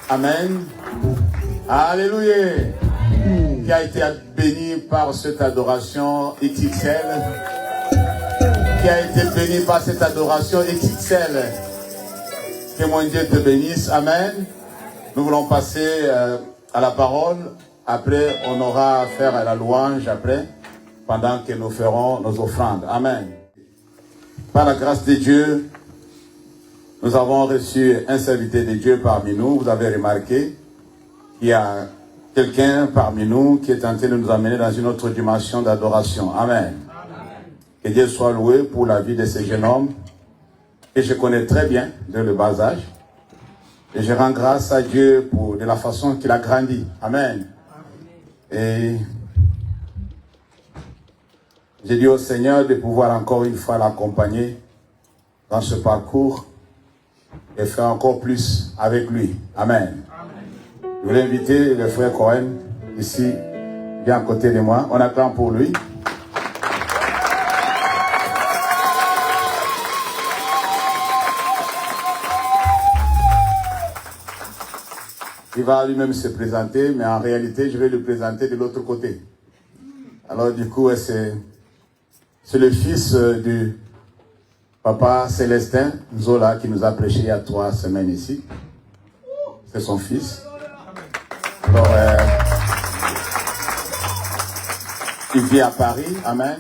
Amen. Alléluia. Qui a été béni par cette adoration XXL. Qui a été béni par cette adoration XXL. Que mon Dieu te bénisse. Amen. Nous voulons passer à la parole. Après, on aura affaire à la louange après, pendant que nous ferons nos offrandes. Amen. Par la grâce de Dieu, nous avons reçu un serviteur de Dieu parmi nous. Vous avez remarqué qu'il y a quelqu'un parmi nous qui est en train de nous amener dans une autre dimension d'adoration. Amen. Que Dieu soit loué pour la vie de ce jeune homme que je connais très bien de le bas âge. Et je rends grâce à Dieu pour de la façon qu'il a grandi. Amen. Et j'ai dit au Seigneur de pouvoir encore une fois l'accompagner dans ce parcours et faire encore plus avec lui. Amen. Je voulais inviter le frère Cohen ici, bien à côté de moi. On acclame pour lui. Il va lui-même se présenter, mais en réalité, je vais le présenter de l'autre côté. Alors du coup, c'est le fils du papa Célestin Zola qui nous a prêché il y a 3 semaines ici. C'est son fils. Alors, il vit à Paris. Amen.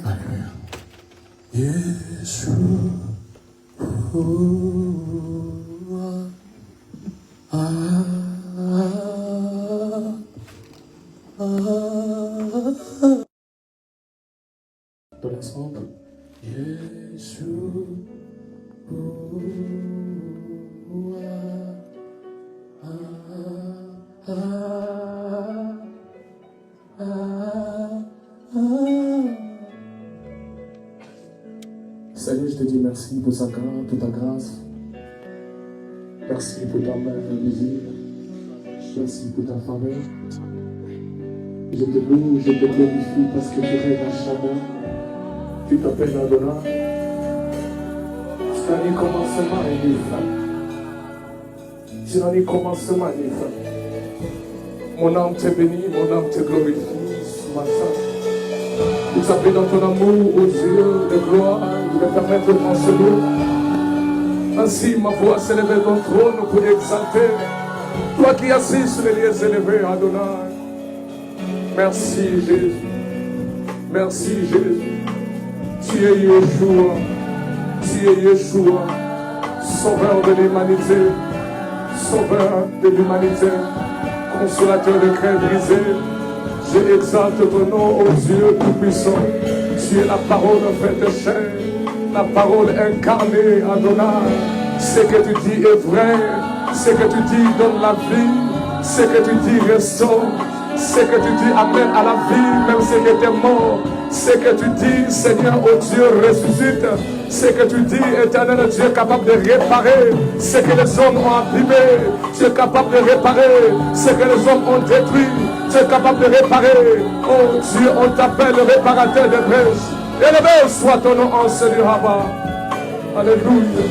Dans l'ensemble, Seigneur, je te dis merci pour pour ta grâce. Merci pour ta main invisible. Merci pour ta faveur. Je te loue, je te glorifie parce que tu règnes à jamais. Tu t'appelles Adonai. Tu n'as ni commencement ni fin. Tu n'as ni commencement ni fin. Mon âme te bénit, mon âme te glorifie ce matin. Nous t'appelons dans ton amour aux yeux de gloire, de permettre de penser nous. Ainsi ma voix s'élève ton trône pour l'exalter. Toi qui es assis sur les lieux élevés, Adonai. Merci Jésus. Merci Jésus. Tu es Yeshua. Tu es Yeshua. Sauveur de l'humanité. Sauveur de l'humanité. Consolateur de cœur brisé. Je exalte ton nom aux yeux tout-puissants. Tu es la parole faite chair. La parole incarnée, Adonai. Ce que tu dis est vrai. Ce que tu dis donne la vie. Ce que tu dis restaure. Ce que tu dis amène à la vie, même ce qui était mort. Ce que tu dis, Seigneur, oh Dieu, ressuscite. Ce que tu dis, éternel Dieu, capable de réparer ce que les hommes ont abîmé. Tu es capable de réparer ce que les hommes ont détruit. Tu es capable de réparer. Oh Dieu, on t'appelle le réparateur des brèches. Élevé soit ton nom en Seigneur Abba. Alléluia.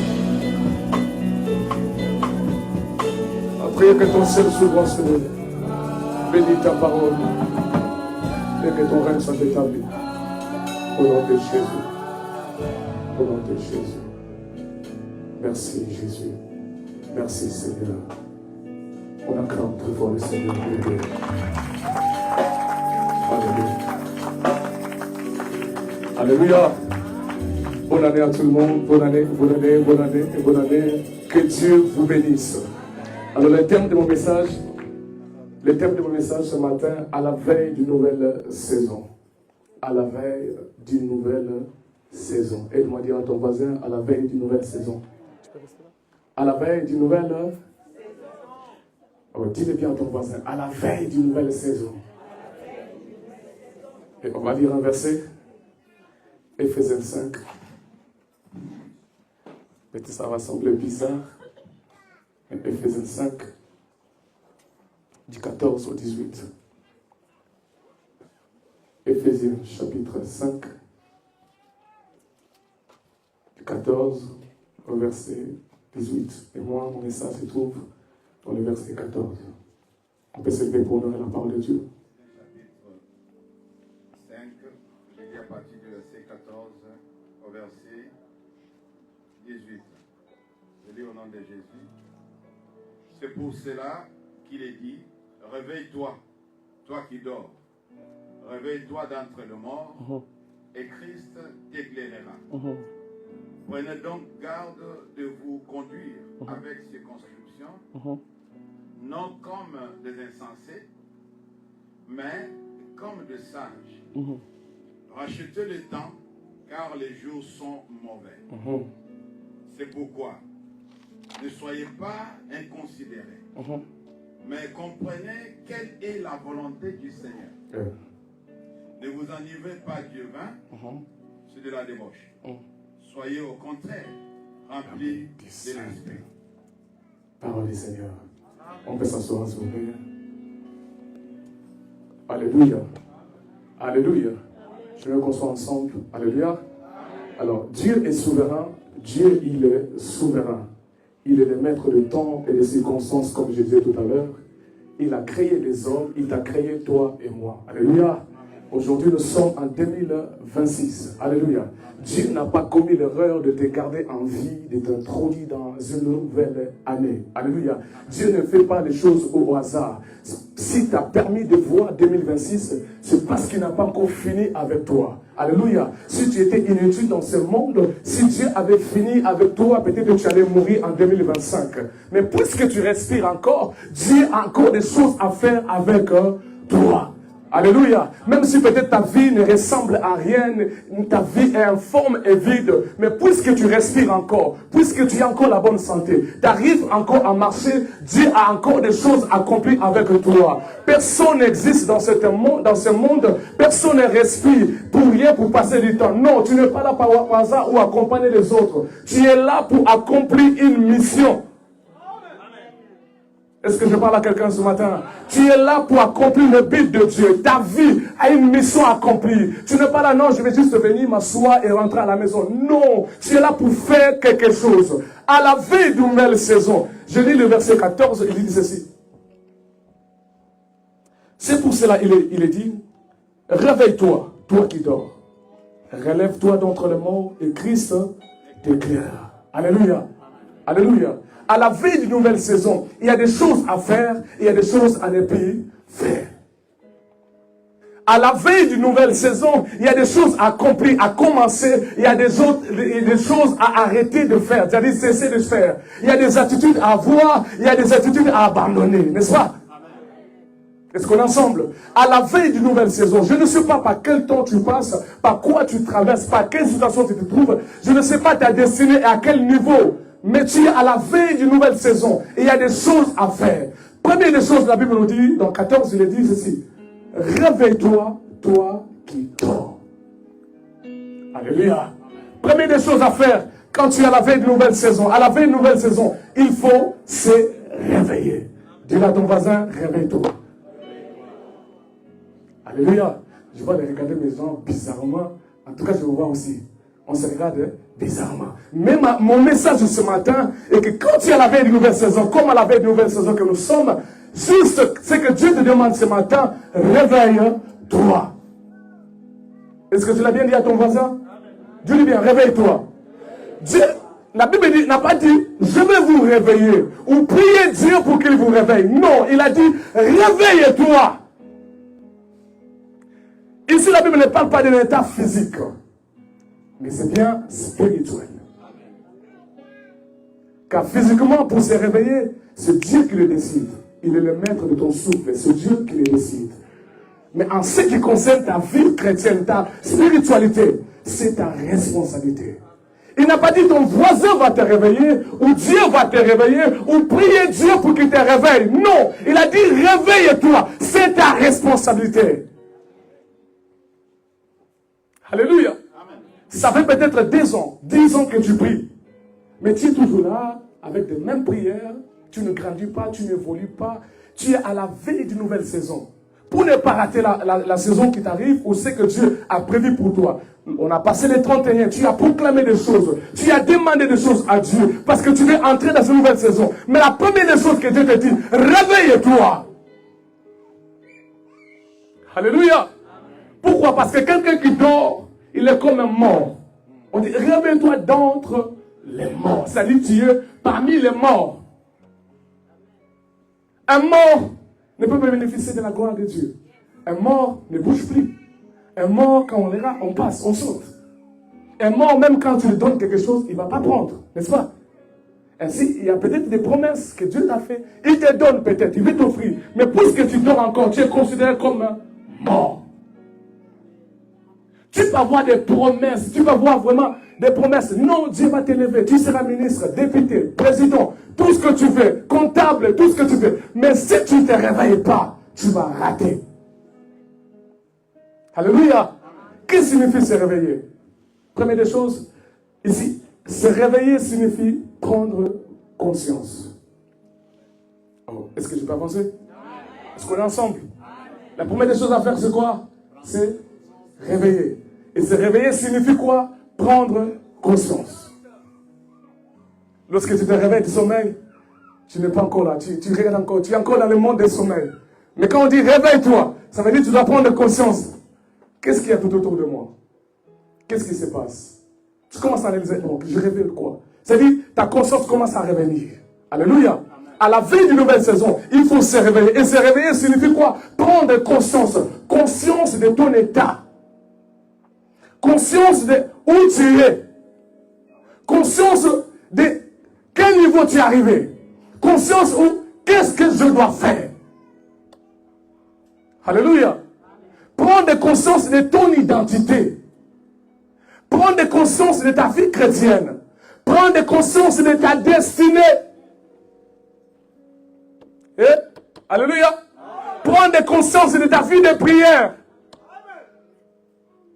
Priez que ton ciel s'ouvre, Seigneur. Bénis ta parole et que ton règne soit établi. Au nom de Jésus. Au nom de Jésus. Merci Jésus. Merci Seigneur. On acclame très fort le Seigneur. Alléluia. Alléluia. Bonne année à tout le monde. Bonne année, bonne année, bonne année, bonne année. Que Dieu vous bénisse. Alors le thème de mon message, ce matin, à la veille d'une nouvelle saison. À la veille d'une nouvelle saison. Aide-moi à dire à ton voisin, à la veille d'une nouvelle saison. À la veille d'une nouvelle saison. Oh, dis-le bien à ton voisin, à la veille d'une nouvelle saison. Et on va lire un verset. Éphésiens 5. Peut-être ça va sembler bizarre. Éphésiens 5. Du 14 au 18. Éphésiens chapitre 5, du 14 au verset 18. Et moi, mon message se trouve dans le verset 14. On peut s'élever pour honorer la parole de Dieu. Chapitre 5, je lis à partir du verset 14 au verset 18. Je lis au nom de Jésus. C'est pour cela qu'il est dit, réveille-toi, toi qui dors. Réveille-toi d'entre les morts, et Christ t'éclairera. Prenez donc garde de vous conduire avec circonscription, non comme des insensés, mais comme des sages. Rachetez le temps, car les jours sont mauvais. C'est pourquoi ne soyez pas inconsidérés, mais comprenez quelle est la volonté du Seigneur. Ne vous enivrez pas du vin, c'est de la débauche. Soyez au contraire remplis de l'Esprit. Parole du Seigneur. On peut s'asseoir, s'il vous plaît. Alléluia. Alléluia. Je veux qu'on soit ensemble. Alléluia. Alors, Dieu est souverain. Dieu, il est souverain. Il est le maître de temps et des circonstances, comme je disais tout à l'heure. Il a créé les hommes. Il t'a créé toi et moi. Alléluia. Aujourd'hui, nous sommes en 2026. Alléluia. Dieu n'a pas commis l'erreur de te garder en vie, de t'introduire dans une nouvelle année. Alléluia. Dieu ne fait pas les choses au hasard. Si tu as permis de voir 2026, c'est parce qu'il n'a pas encore fini avec toi. Alléluia. Si tu étais inutile dans ce monde, si Dieu avait fini avec toi, peut-être que tu allais mourir en 2025. Mais puisque tu respires encore, Dieu a encore des choses à faire avec toi. Alléluia. Même si peut-être ta vie ne ressemble à rien, ta vie est informe et vide, mais puisque tu respires encore, puisque tu as encore la bonne santé, tu arrives encore à marcher, Dieu a encore des choses accomplies avec toi. Personne n'existe dans ce monde, personne ne respire pour rien, pour passer du temps. Non, tu n'es pas là par hasard ou accompagner les autres. Tu es là pour accomplir une mission. Est-ce que je parle à quelqu'un ce matin? Tu es là pour accomplir le but de Dieu. Ta vie a une mission accomplie. Tu n'es pas là, non, je vais juste venir m'asseoir et rentrer à la maison. Non, tu es là pour faire quelque chose. À la veille d'une nouvelle saison. Je lis le verset 14, il dit ceci. C'est pour cela il est dit, réveille-toi, toi qui dors. Relève-toi d'entre les morts et Christ t'éclaire. Alléluia. Alléluia. À la veille d'une nouvelle saison, il y a des choses à faire, il y a des choses à ne plus faire. À la veille d'une nouvelle saison, il y a des choses à accomplir, à commencer, il y a des choses à arrêter de faire, c'est-à-dire cesser de faire. Il y a des attitudes à avoir, il y a des attitudes à abandonner, n'est-ce pas? Est-ce qu'on est ensemble? À la veille d'une nouvelle saison, je ne sais pas par quel temps tu passes, par quoi tu traverses, par quelle situation tu te trouves, je ne sais pas ta destinée et à quel niveau. Mais tu es à la veille d'une nouvelle saison. Et il y a des choses à faire. Première des choses, la Bible nous dit, dans 14, il est dit ceci. Réveille-toi, toi qui dors. Alléluia. Première des choses à faire, quand tu es à la veille d'une nouvelle saison, à la veille d'une nouvelle saison, il faut se réveiller. Dis-le à ton voisin, réveille-toi. Alléluia. Je vois les regarder mes gens bizarrement. En tout cas, je vous vois aussi. On se regarde bizarrement. Mais mon message de ce matin est que quand tu es à la veille d'une nouvelle saison, comme à la veille d'une nouvelle saison que nous sommes, juste ce que Dieu te demande ce matin, réveille-toi. Est-ce que tu l'as bien dit à ton voisin? Dieu dit bien, réveille-toi. Dieu, la Bible n'a pas dit, je vais vous réveiller, ou priez Dieu pour qu'il vous réveille. Non, il a dit, réveille-toi. Ici, la Bible ne parle pas d'un état physique. Mais c'est bien spirituel. Car physiquement, pour se réveiller, c'est Dieu qui le décide. Il est le maître de ton souffle, c'est Dieu qui le décide. Mais en ce qui concerne ta vie chrétienne, ta spiritualité, c'est ta responsabilité. Il n'a pas dit ton voisin va te réveiller, ou Dieu va te réveiller, ou prier Dieu pour qu'il te réveille. Non, il a dit réveille-toi, c'est ta responsabilité. Alléluia. Ça fait peut-être 10 ans que tu pries. Mais tu es toujours là, avec les mêmes prières. Tu ne grandis pas, tu n'évolues pas. Tu es à la veille d'une nouvelle saison. pour ne pas rater la saison qui t'arrive ou ce que Dieu a prévu pour toi. On a passé les 31, tu as proclamé des choses, tu as demandé des choses à Dieu parce que tu veux entrer dans une nouvelle saison. Mais la première des choses que Dieu te dit, réveille-toi. Alléluia. Pourquoi? Parce que quelqu'un qui dort, il est comme un mort. On dit, réveille-toi d'entre les morts. C'est-à-dire, tu es parmi les morts. Un mort ne peut pas bénéficier de la gloire de Dieu. Un mort ne bouge plus. Un mort, quand on l'ira, on passe, on saute. Un mort, même quand tu lui donnes quelque chose, il ne va pas prendre, n'est-ce pas? Ainsi, il y a peut-être des promesses que Dieu t'a fait. Il te donne peut-être, il veut t'offrir. Mais puisque tu dors encore, tu es considéré comme un mort. Tu peux avoir des promesses, tu peux avoir vraiment des promesses. Non, Dieu va t'élever, tu seras ministre, député, président, tout ce que tu veux, comptable, tout ce que tu veux. Mais si tu ne te réveilles pas, tu vas rater. Alléluia. Qu'est-ce que signifie se réveiller? Première des choses, ici, se réveiller signifie prendre conscience. Oh, est-ce que je peux avancer? Est-ce qu'on est ensemble? La première des choses à faire, c'est quoi? C'est réveiller. Et se réveiller signifie quoi? Prendre conscience. Lorsque tu te réveilles du sommeil, tu n'es pas encore là, tu regardes encore, tu es encore dans le monde des sommeils. Mais quand on dit réveille-toi, ça veut dire que tu dois prendre conscience. Qu'est-ce qu'il y a tout autour de moi? Qu'est-ce qui se passe? Tu commences à analyser, bon, je réveille quoi? C'est-à-dire, ta conscience commence à revenir. Alléluia. À la veille d'une nouvelle saison, il faut se réveiller. Et se réveiller signifie quoi? Prendre conscience. Conscience de ton état. Conscience de où tu es. Conscience de quel niveau tu es arrivé. Conscience où qu'est-ce que je dois faire. Alléluia. Prendre conscience de ton identité. Prendre conscience de ta vie chrétienne. Prendre conscience de ta destinée. Et, alléluia. Prendre conscience de ta vie de prière.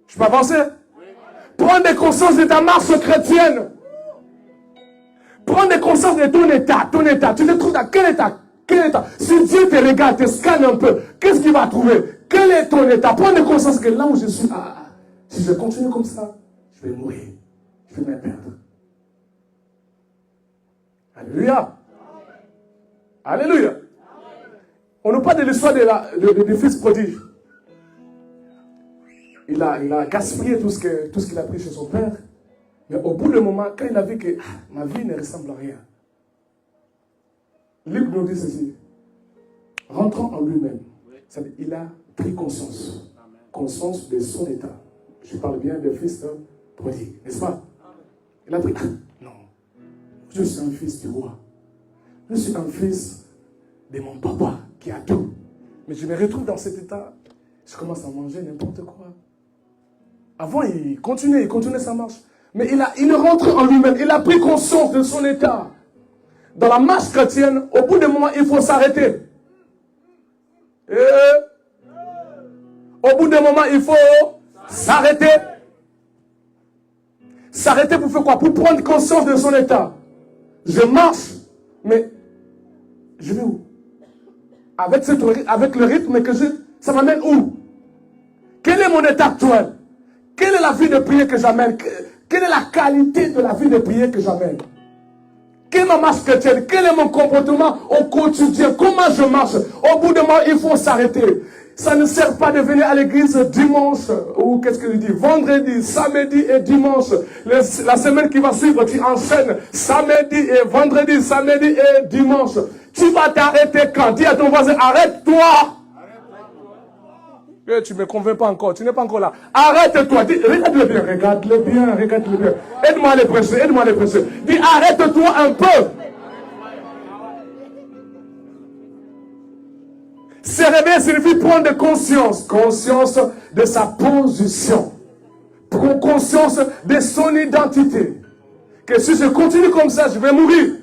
Je peux avancer? Prendre conscience de ta marche chrétienne. Prendre conscience de ton état. Ton état. Tu te trouves dans quel état? Quel état? Si Dieu te regarde, te scanne un peu, qu'est-ce qu'il va trouver? Quel est ton état? Prendre conscience que là où je suis, si je continue comme ça, je vais mourir. Je vais me perdre. Alléluia. Alléluia. On nous parle de l'histoire du fils prodigue. Il a gaspillé tout ce qu'il a pris chez son père. Mais au bout d'un moment, quand il a vu que ma vie ne ressemble à rien, Luc nous dit ceci. Rentrant en lui-même, il a pris conscience. Conscience de son état. Je parle bien de fils prodigue, n'est-ce pas? Il a pris, non, je suis un fils du roi. Je suis un fils de mon papa qui a tout. Mais je me retrouve dans cet état. Je commence à manger n'importe quoi. Avant, il continuait sa marche. Mais il est rentré en lui-même. Il a pris conscience de son état. Dans la marche chrétienne, au bout d'un moment, il faut s'arrêter. Au bout d'un moment, il faut s'arrêter. S'arrêter pour faire quoi? Pour prendre conscience de son état. Je marche, mais je vais où? Avec le rythme que j'ai, ça m'amène où? Quel est mon état actuel? Quelle est la vie de prière que j'amène? Quelle est la qualité de la vie de prière que j'amène? Quelle est ma marche chrétienne? Quel est mon comportement au quotidien? Comment je marche? Au bout d'un moment, il faut s'arrêter. Ça ne sert pas de venir à l'église dimanche, ou qu'est-ce que je dis, vendredi, samedi et dimanche. La semaine qui va suivre, tu enchaînes samedi et vendredi, samedi et dimanche. Tu vas t'arrêter quand? Dis à ton voisin, arrête-toi. Tu ne me convaincs pas encore, tu n'es pas encore là. Arrête-toi, dis, regarde-le bien, regarde-le bien, regarde-le bien. Aide-moi à les presser, aide-moi à les presser. Dis, arrête-toi un peu. Se réveiller signifie prendre conscience. Conscience de sa position. Prendre conscience de son identité. Que si je continue comme ça, je vais mourir.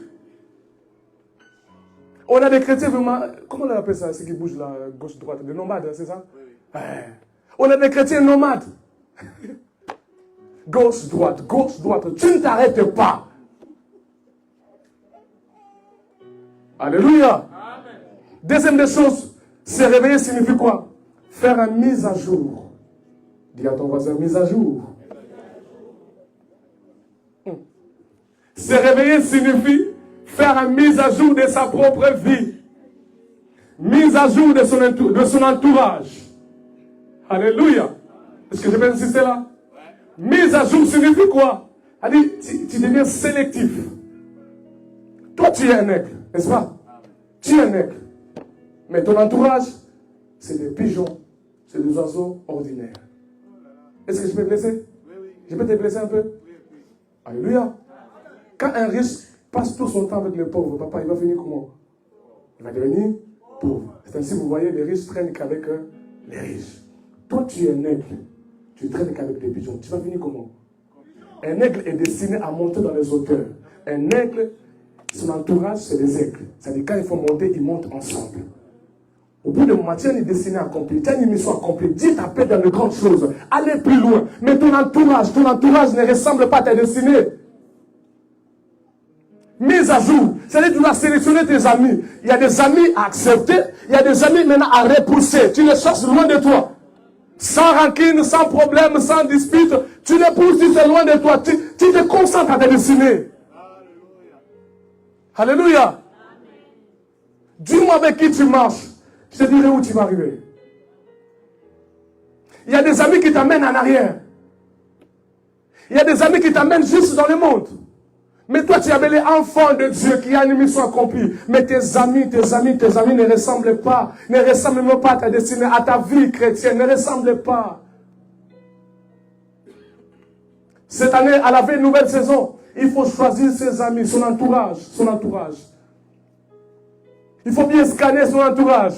On a des chrétiens vraiment, comment on appelle ça, ceux qui bougent là, gauche-droite, des nomades, c'est ça? Ouais. On a des chrétiens nomades. Gauche-droite, gauche-droite. Tu ne t'arrêtes pas. Alléluia. Amen. Deuxième des choses, se réveiller signifie quoi? Faire une mise à jour. Dis à ton voisin, mise à jour. Se réveiller signifie faire une mise à jour de sa propre vie. Mise à jour de son entourage. Alléluia. Est-ce que je peux insister là? Mise à jour signifie quoi? Tu deviens sélectif. Toi, tu es un aigle, n'est-ce pas? Tu es un aigle. Mais ton entourage, c'est des pigeons, c'est des oiseaux ordinaires. Est-ce que je peux te blesser? Je peux te blesser un peu? Alléluia. Quand un riche passe tout son temps avec les pauvres, papa, il va finir comment? Il va devenir pauvre. C'est ainsi que vous voyez, les riches traînent qu'avec les riches. Toi, tu es un aigle. Tu traînes qu'avec des pigeons. Tu vas finir comment? Un aigle est destiné à monter dans les hauteurs. Un aigle, son entourage, c'est des aigles. C'est-à-dire quand il faut monter, ils montent ensemble. Au bout d'un moment, tu as une destinée accomplie, tu as une mission accomplie. Dieu t'appelle dans de grandes choses. Allez plus loin. Mais ton entourage ne ressemble pas à ta destinée. Mise à jour. C'est-à-dire que tu dois sélectionner tes amis. Il y a des amis à accepter, il y a des amis maintenant à repousser. Tu les cherches loin de toi. Sans rancune, sans problème, sans dispute. Tu les pousses, tu es loin de toi. Tu te concentres à ta destinée. Alléluia. Dis-moi avec qui tu marches. Je te dirai où tu vas arriver. Il y a des amis qui t'amènent en arrière. Il y a des amis qui t'amènent juste dans le monde. Mais toi, tu es appelé enfant de Dieu qui a une mission accomplie. Mais tes amis ne ressemblent pas. Ne ressemblent même pas à ta destinée, à ta vie chrétienne. Ne ressemblent pas. Cette année, à la veille de nouvelle saison, il faut choisir ses amis, son entourage. Il faut bien scanner son entourage.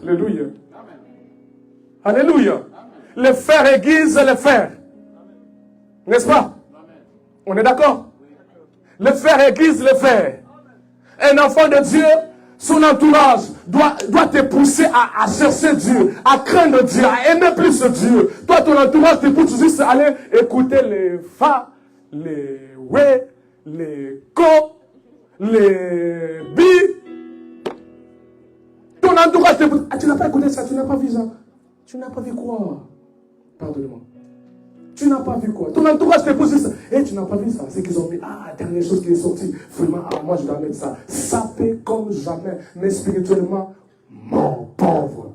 Alléluia. Alléluia. Les fers aiguisent les fers. N'est-ce pas? On est d'accord? Le fer aiguise le fer. Un enfant de Dieu, son entourage doit te pousser à chercher Dieu, à craindre Dieu, à aimer plus Dieu. Toi, ton entourage te pousse juste à aller écouter les fa, les we, les ko, les bi. Ton entourage te pousse. Ah, tu n'as pas écouté ça, tu n'as pas vu ça. Tu n'as pas vu quoi? Pardonne-moi. Tu n'as pas vu quoi? Ton entourage te pousse ça. Et tu n'as pas vu ça. C'est qu'ils ont mis, dernière chose qui est sortie. Vraiment, moi je dois mettre ça. Sapé comme jamais, mais spirituellement, mort, pauvre.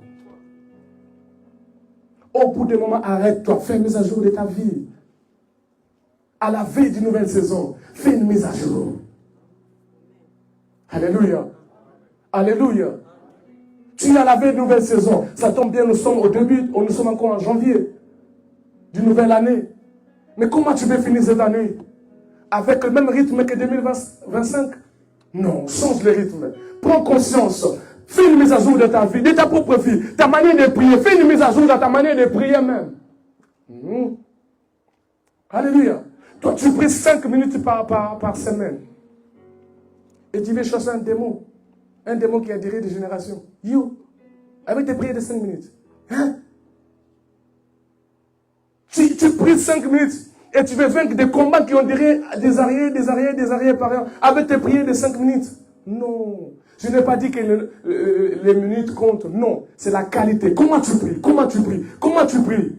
Au bout d'un moment, arrête-toi. Fais une mise à jour de ta vie. À la veille d'une nouvelle saison, fais une mise à jour. Alléluia. Alléluia. Tu es à la veille d'une nouvelle saison. Ça tombe bien, nous sommes au début, nous sommes encore en janvier d'une nouvelle année. Mais comment tu veux finir cette année? Avec le même rythme que 2025? Non, change le rythme. Prends conscience. Fais une mise à jour de ta vie, de ta propre vie, ta manière de prier. Fais une mise à jour de ta manière de prier même. Alléluia. Toi, tu pries 5 minutes par semaine. Et tu veux chercher un démon. Un démon qui a duré des générations. You. Avec tes prières de 5 minutes. Hein? Tu pries 5 minutes et tu veux vaincre des combats qui ont duré des arrières par an avec tes prières de 5 minutes. Non. Je n'ai pas dit que les minutes comptent. Non. C'est la qualité. Comment tu pries? Comment tu pries? Comment tu pries?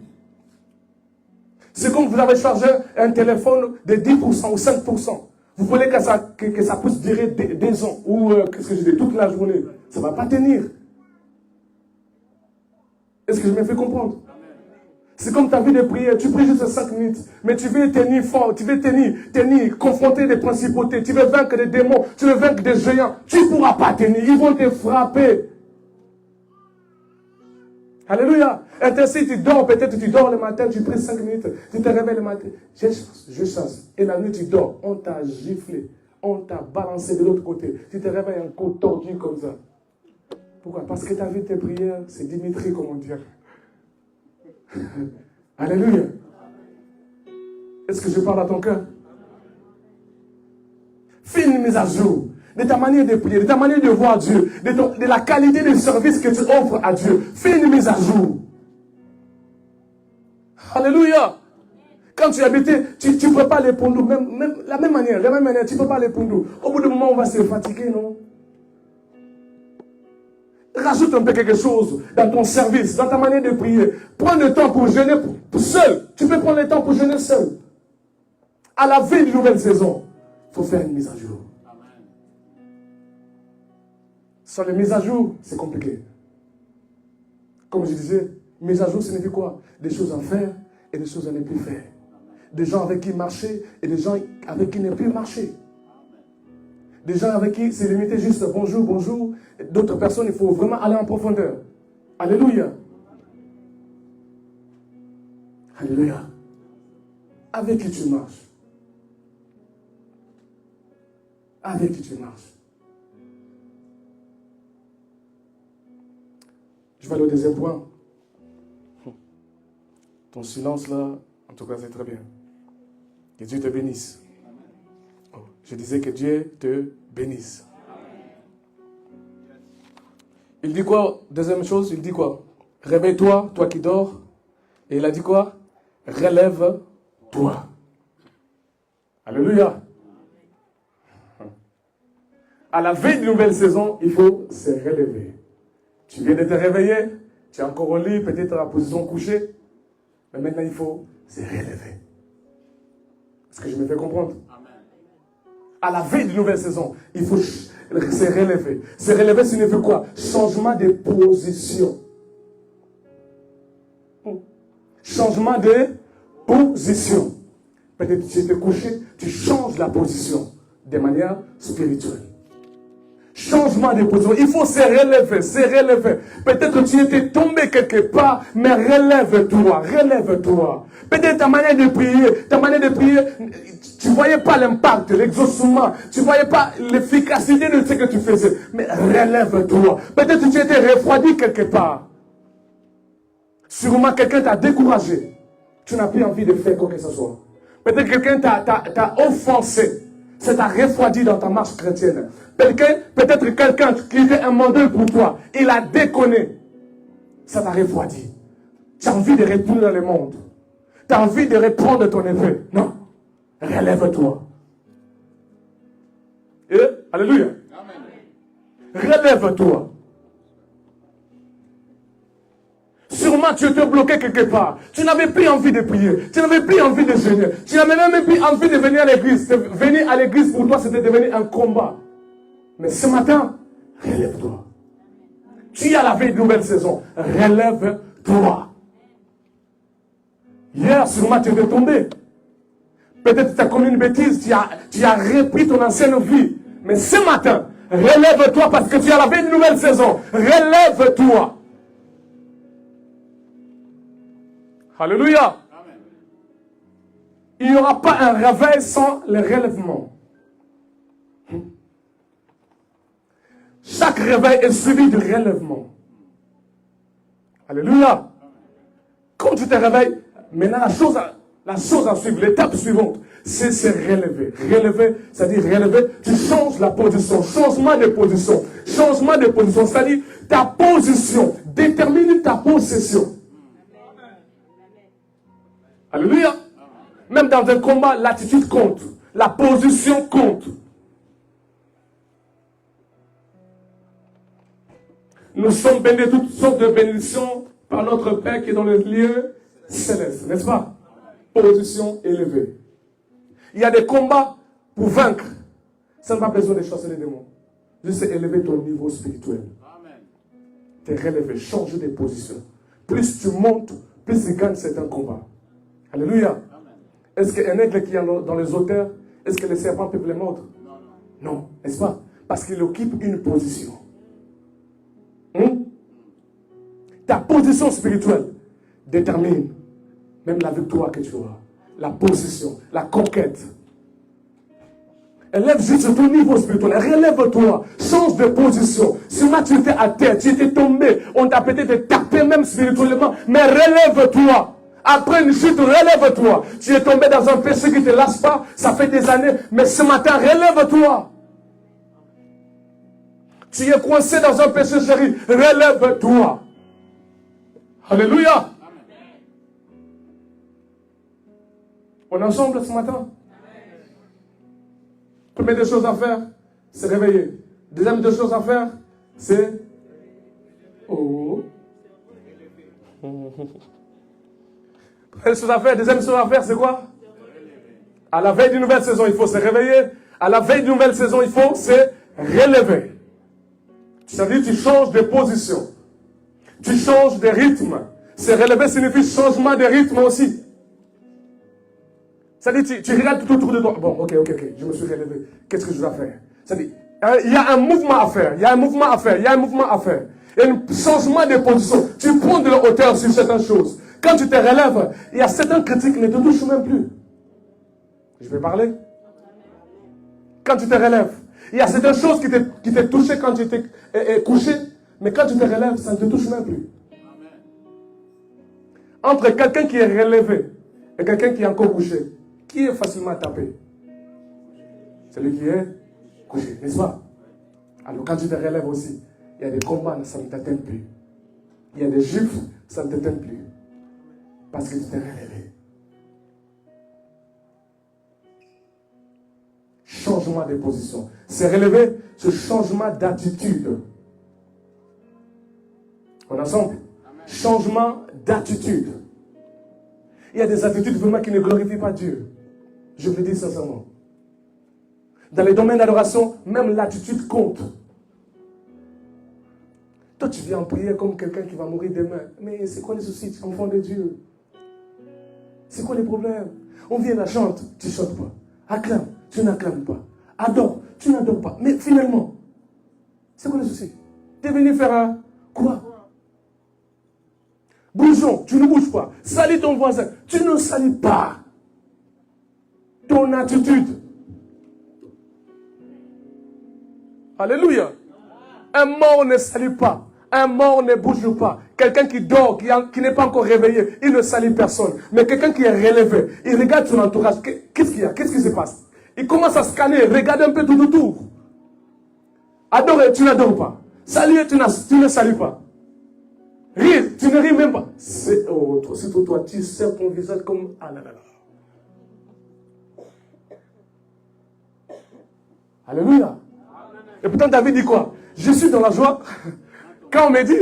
C'est comme vous avez chargé un téléphone de 10% ou 5%. Vous voulez que ça puisse durer des ans ou qu'est-ce que je dis, toute la journée. Ça ne va pas tenir. Est-ce que je me fais comprendre? C'est comme ta vie de prière, tu pries juste 5 minutes, mais tu veux tenir fort, tu veux tenir, confronter des principautés, tu veux vaincre des démons, tu veux vaincre des géants, tu ne pourras pas tenir, ils vont te frapper. Alléluia. Et ainsi tu dors, peut-être tu dors le matin, tu pries 5 minutes, tu te réveilles le matin, je chasse, et la nuit tu dors, on t'a giflé, on t'a balancé de l'autre côté, tu te réveilles encore tordu comme ça. Pourquoi? Parce que ta vie de prière, c'est Dimitri, comme on dit. Alléluia. Est-ce que je parle à ton cœur? Fais une mise à jour de ta manière de prier, de ta manière de voir Dieu, de la qualité du service que tu offres à Dieu. Fais une mise à jour. Alléluia. Quand tu habites, tu ne peux pas les pondous, même la même manière, tu ne peux pas les pondous. Au bout d'un moment, on va se fatiguer, non? Rajoute un peu quelque chose dans ton service, dans ta manière de prier. Prends le temps pour jeûner seul. Tu peux prendre le temps pour jeûner seul. À la veille d'une nouvelle saison, il faut faire une mise à jour. Sans les mises à jour, c'est compliqué. Comme je disais, mise à jour signifie quoi? Des choses à faire et des choses à ne plus faire. Des gens avec qui marcher et des gens avec qui ne plus marcher. Des gens avec qui c'est limité juste bonjour, bonjour. D'autres personnes, il faut vraiment aller en profondeur. Alléluia. Alléluia. Avec qui tu marches? Avec qui tu marches? Je vais aller au deuxième point. Ton silence là, en tout cas, c'est très bien. Que Dieu te bénisse. Oh, je disais que Dieu te bénisse. Il dit quoi? Deuxième chose, il dit quoi? Réveille-toi, toi qui dors. Et il a dit quoi? Relève-toi. Alléluia. À la veille d'une nouvelle saison, il faut se relever. Tu viens de te réveiller, tu es encore au lit, peut-être à la position couchée. Mais maintenant, il faut se relever. Est-ce que je me fais comprendre? Amen. À la veille d'une nouvelle saison, il faut se relever. Se relever signifie quoi? Changement de position. Changement de position. Peut-être que tu étais couché, tu changes la position de manière spirituelle. Changement de position. Il faut se relever, se relever. Peut-être que tu étais tombé quelque part, mais relève-toi, relève-toi. Peut-être ta manière de prier, tu ne voyais pas l'impact, l'exaucement, tu ne voyais pas l'efficacité de ce que tu faisais. Mais relève-toi. Peut-être que tu étais refroidi quelque part. Sûrement quelqu'un t'a découragé. Tu n'as plus envie de faire quoi que ce soit. Peut-être que quelqu'un t'a offensé. Ça t'a refroidi dans ta marche chrétienne. Peut-être quelqu'un qui était un modèle pour toi, il a déconné. Ça t'a refroidi. Tu as envie de retourner dans le monde. Tu as envie de reprendre ton effet. Non. Relève-toi. Alléluia. Relève-toi. Sûrement tu étais bloqué quelque part. Tu n'avais plus envie de prier. Tu n'avais plus envie de jeûner. Tu n'avais même plus envie de venir à l'église. Venir à l'église pour toi, c'était devenu un combat. Mais ce matin, relève-toi. Tu es à la veille d'une nouvelle saison. Relève-toi. Hier, sûrement tu étais tombé. Peut-être que tu as commis une bêtise. Tu as repris ton ancienne vie. Mais ce matin, relève-toi parce que tu es à la veille d'une nouvelle saison. Relève-toi. Alléluia. Amen. Il n'y aura pas un réveil sans le relèvement. Chaque réveil est suivi de relèvement. Alléluia. Amen. Quand tu te réveilles, maintenant la chose à suivre, l'étape suivante, c'est se relever. Relever, c'est-à-dire relever, tu changes la position. Changement de position. Changement de position, c'est-à-dire ta position détermine ta possession. Alléluia. Même dans un combat, l'attitude compte. La position compte. Nous sommes bénis de toutes sortes de bénédictions par notre Père qui est dans le lieu céleste. N'est-ce pas? Position élevée. Il y a des combats pour vaincre. Ça n'a pas besoin de chasser les démons. Juste élever ton niveau spirituel. Te relever, changer de position. Plus tu montes, plus tu gagnes certains combats. Alléluia. Est-ce qu'un aigle qui est dans les hauteurs, est-ce que les serpents peuvent les mordre? Non, n'est-ce pas? Parce qu'il occupe une position. Ta position spirituelle détermine même la victoire que tu auras. La position, la conquête. Élève juste ton niveau spirituel. Relève-toi. Change de position. Si moi tu étais à terre, tu étais tombé, on t'a peut-être tapé même spirituellement, mais relève-toi. Après une chute, relève-toi. Tu es tombé dans un péché qui ne te lasse pas. Ça fait des années. Mais ce matin, relève-toi. Tu es coincé dans un péché chéri. Relève-toi. Alléluia. On est ensemble ce matin. Première des choses à faire, c'est réveiller. Deuxième des choses à faire, c'est Oh. Première chose à faire, deuxième chose à faire, c'est quoi? À la veille d'une nouvelle saison, il faut se réveiller. À la veille d'une nouvelle saison, il faut se relever. Ça veut dire que tu changes de position. Tu changes de rythme. Se relever signifie changement de rythme aussi. Ça veut dire que tu regardes tout autour de toi. Bon, ok, je me suis relevé. Qu'est-ce que je dois faire? Ça veut dire, il y a un mouvement à faire. Il y a un mouvement à faire. Il y a un mouvement à faire. Il y a un changement de position. Tu prends de la hauteur sur certaines choses. Quand tu te relèves, il y a certaines critiques qui ne te touchent même plus. Je vais parler. Quand tu te relèves, il y a certaines choses qui te touchaient quand tu étais couché, mais quand tu te relèves, ça ne te touche même plus. Entre quelqu'un qui est relevé et quelqu'un qui est encore couché, qui est facilement tapé? Celui qui est couché, n'est-ce pas? Alors quand tu te relèves aussi, il y a des combats, ça ne t'atteint plus. Il y a des gifles, ça ne t'atteint plus. Parce que tu t'es relevé. Changement de position. C'est relevé, ce changement d'attitude. On est ensemble? Changement d'attitude. Il y a des attitudes vraiment qui ne glorifient pas Dieu. Je vous le dis sincèrement. Dans les domaines d'adoration, même l'attitude compte. Toi, tu viens en prière comme quelqu'un qui va mourir demain. Mais c'est quoi les soucis? Tu es enfant de Dieu. C'est quoi les problèmes? On vient la chante, tu ne chantes pas. Acclame, tu n'acclames pas. Adore, tu n'adores pas. Mais finalement, c'est quoi le souci? Tu es venu faire un quoi? Bougeons, tu ne bouges pas. Salis ton voisin, tu ne salis pas. Ton attitude. Alléluia. Un mort ne salit pas. Un mort ne bouge pas. Quelqu'un qui dort, qui n'est pas encore réveillé, il ne salit personne. Mais quelqu'un qui est relevé, il regarde son entourage. Qu'est-ce qu'il y a? Qu'est-ce qui se passe? Il commence à scanner, regarde un peu tout autour. Adorer, tu n'adores pas. Saluer, tu ne salues pas. Rire, tu ne ris même pas. C'est toi, tu serres ton visage comme... Ah là là là. Alléluia. Et pourtant David dit quoi? Je suis dans la joie. Quand on me dit,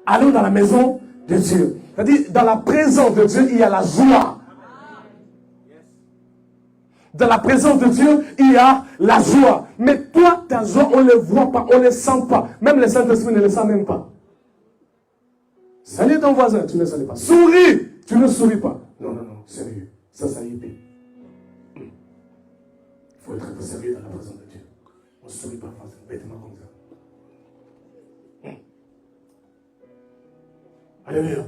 allons dans la maison de Dieu. C'est-à-dire, dans la présence de Dieu, il y a la joie. Dans la présence de Dieu, il y a la joie. Mais toi, ta joie, on ne le voit pas, on ne le sent pas. Même les Saint-Esprit ne le sent même pas. Salut ton voisin, tu ne salues pas. Souris, tu ne souris pas. Non, sérieux. Ça y est. Il faut être très sérieux dans la présence de Dieu. On ne sourit pas bêtement comme ça. Alléluia.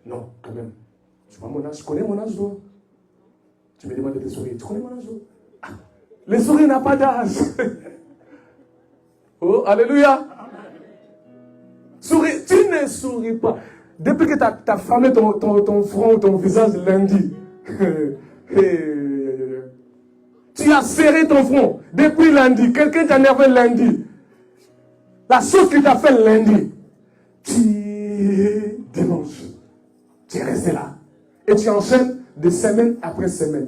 Non, quand même. Tu vois mon âge, je connais mon âge, toi. Tu me demandes de sourire. Tu connais mon âge, toi? Les souris n'ont pas d'âge. Oh, alléluia. Souris, tu ne souris pas. Depuis que tu as fermé ton front ou ton visage lundi, tu as serré ton front depuis lundi. Quelqu'un t'a énervé lundi. La chose qu'il t'a fait lundi, dimanche, tu es resté là. Et tu enchaînes de semaine après semaine.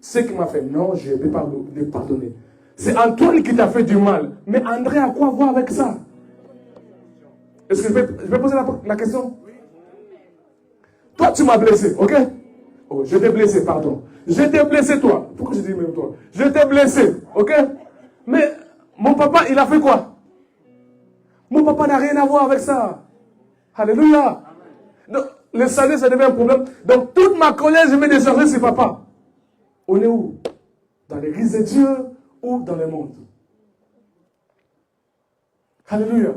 Ce qui m'a fait, non, je ne vais pas le pardonner. C'est Antoine qui t'a fait du mal. Mais André a quoi voir avec ça? Est-ce que je vais poser la question? Toi, tu m'as blessé, ok? Oh, je t'ai blessé, pardon. Je t'ai blessé, toi. Pourquoi je dis même toi? Je t'ai blessé, ok? Mais mon papa, il a fait quoi? Mon papa n'a rien à voir avec ça. Alléluia. Donc, le salut, ça devient un problème. Donc, toute ma colère, je vais décharger sur papa. On est où? Dans l'église de Dieu ou dans le monde? Alléluia.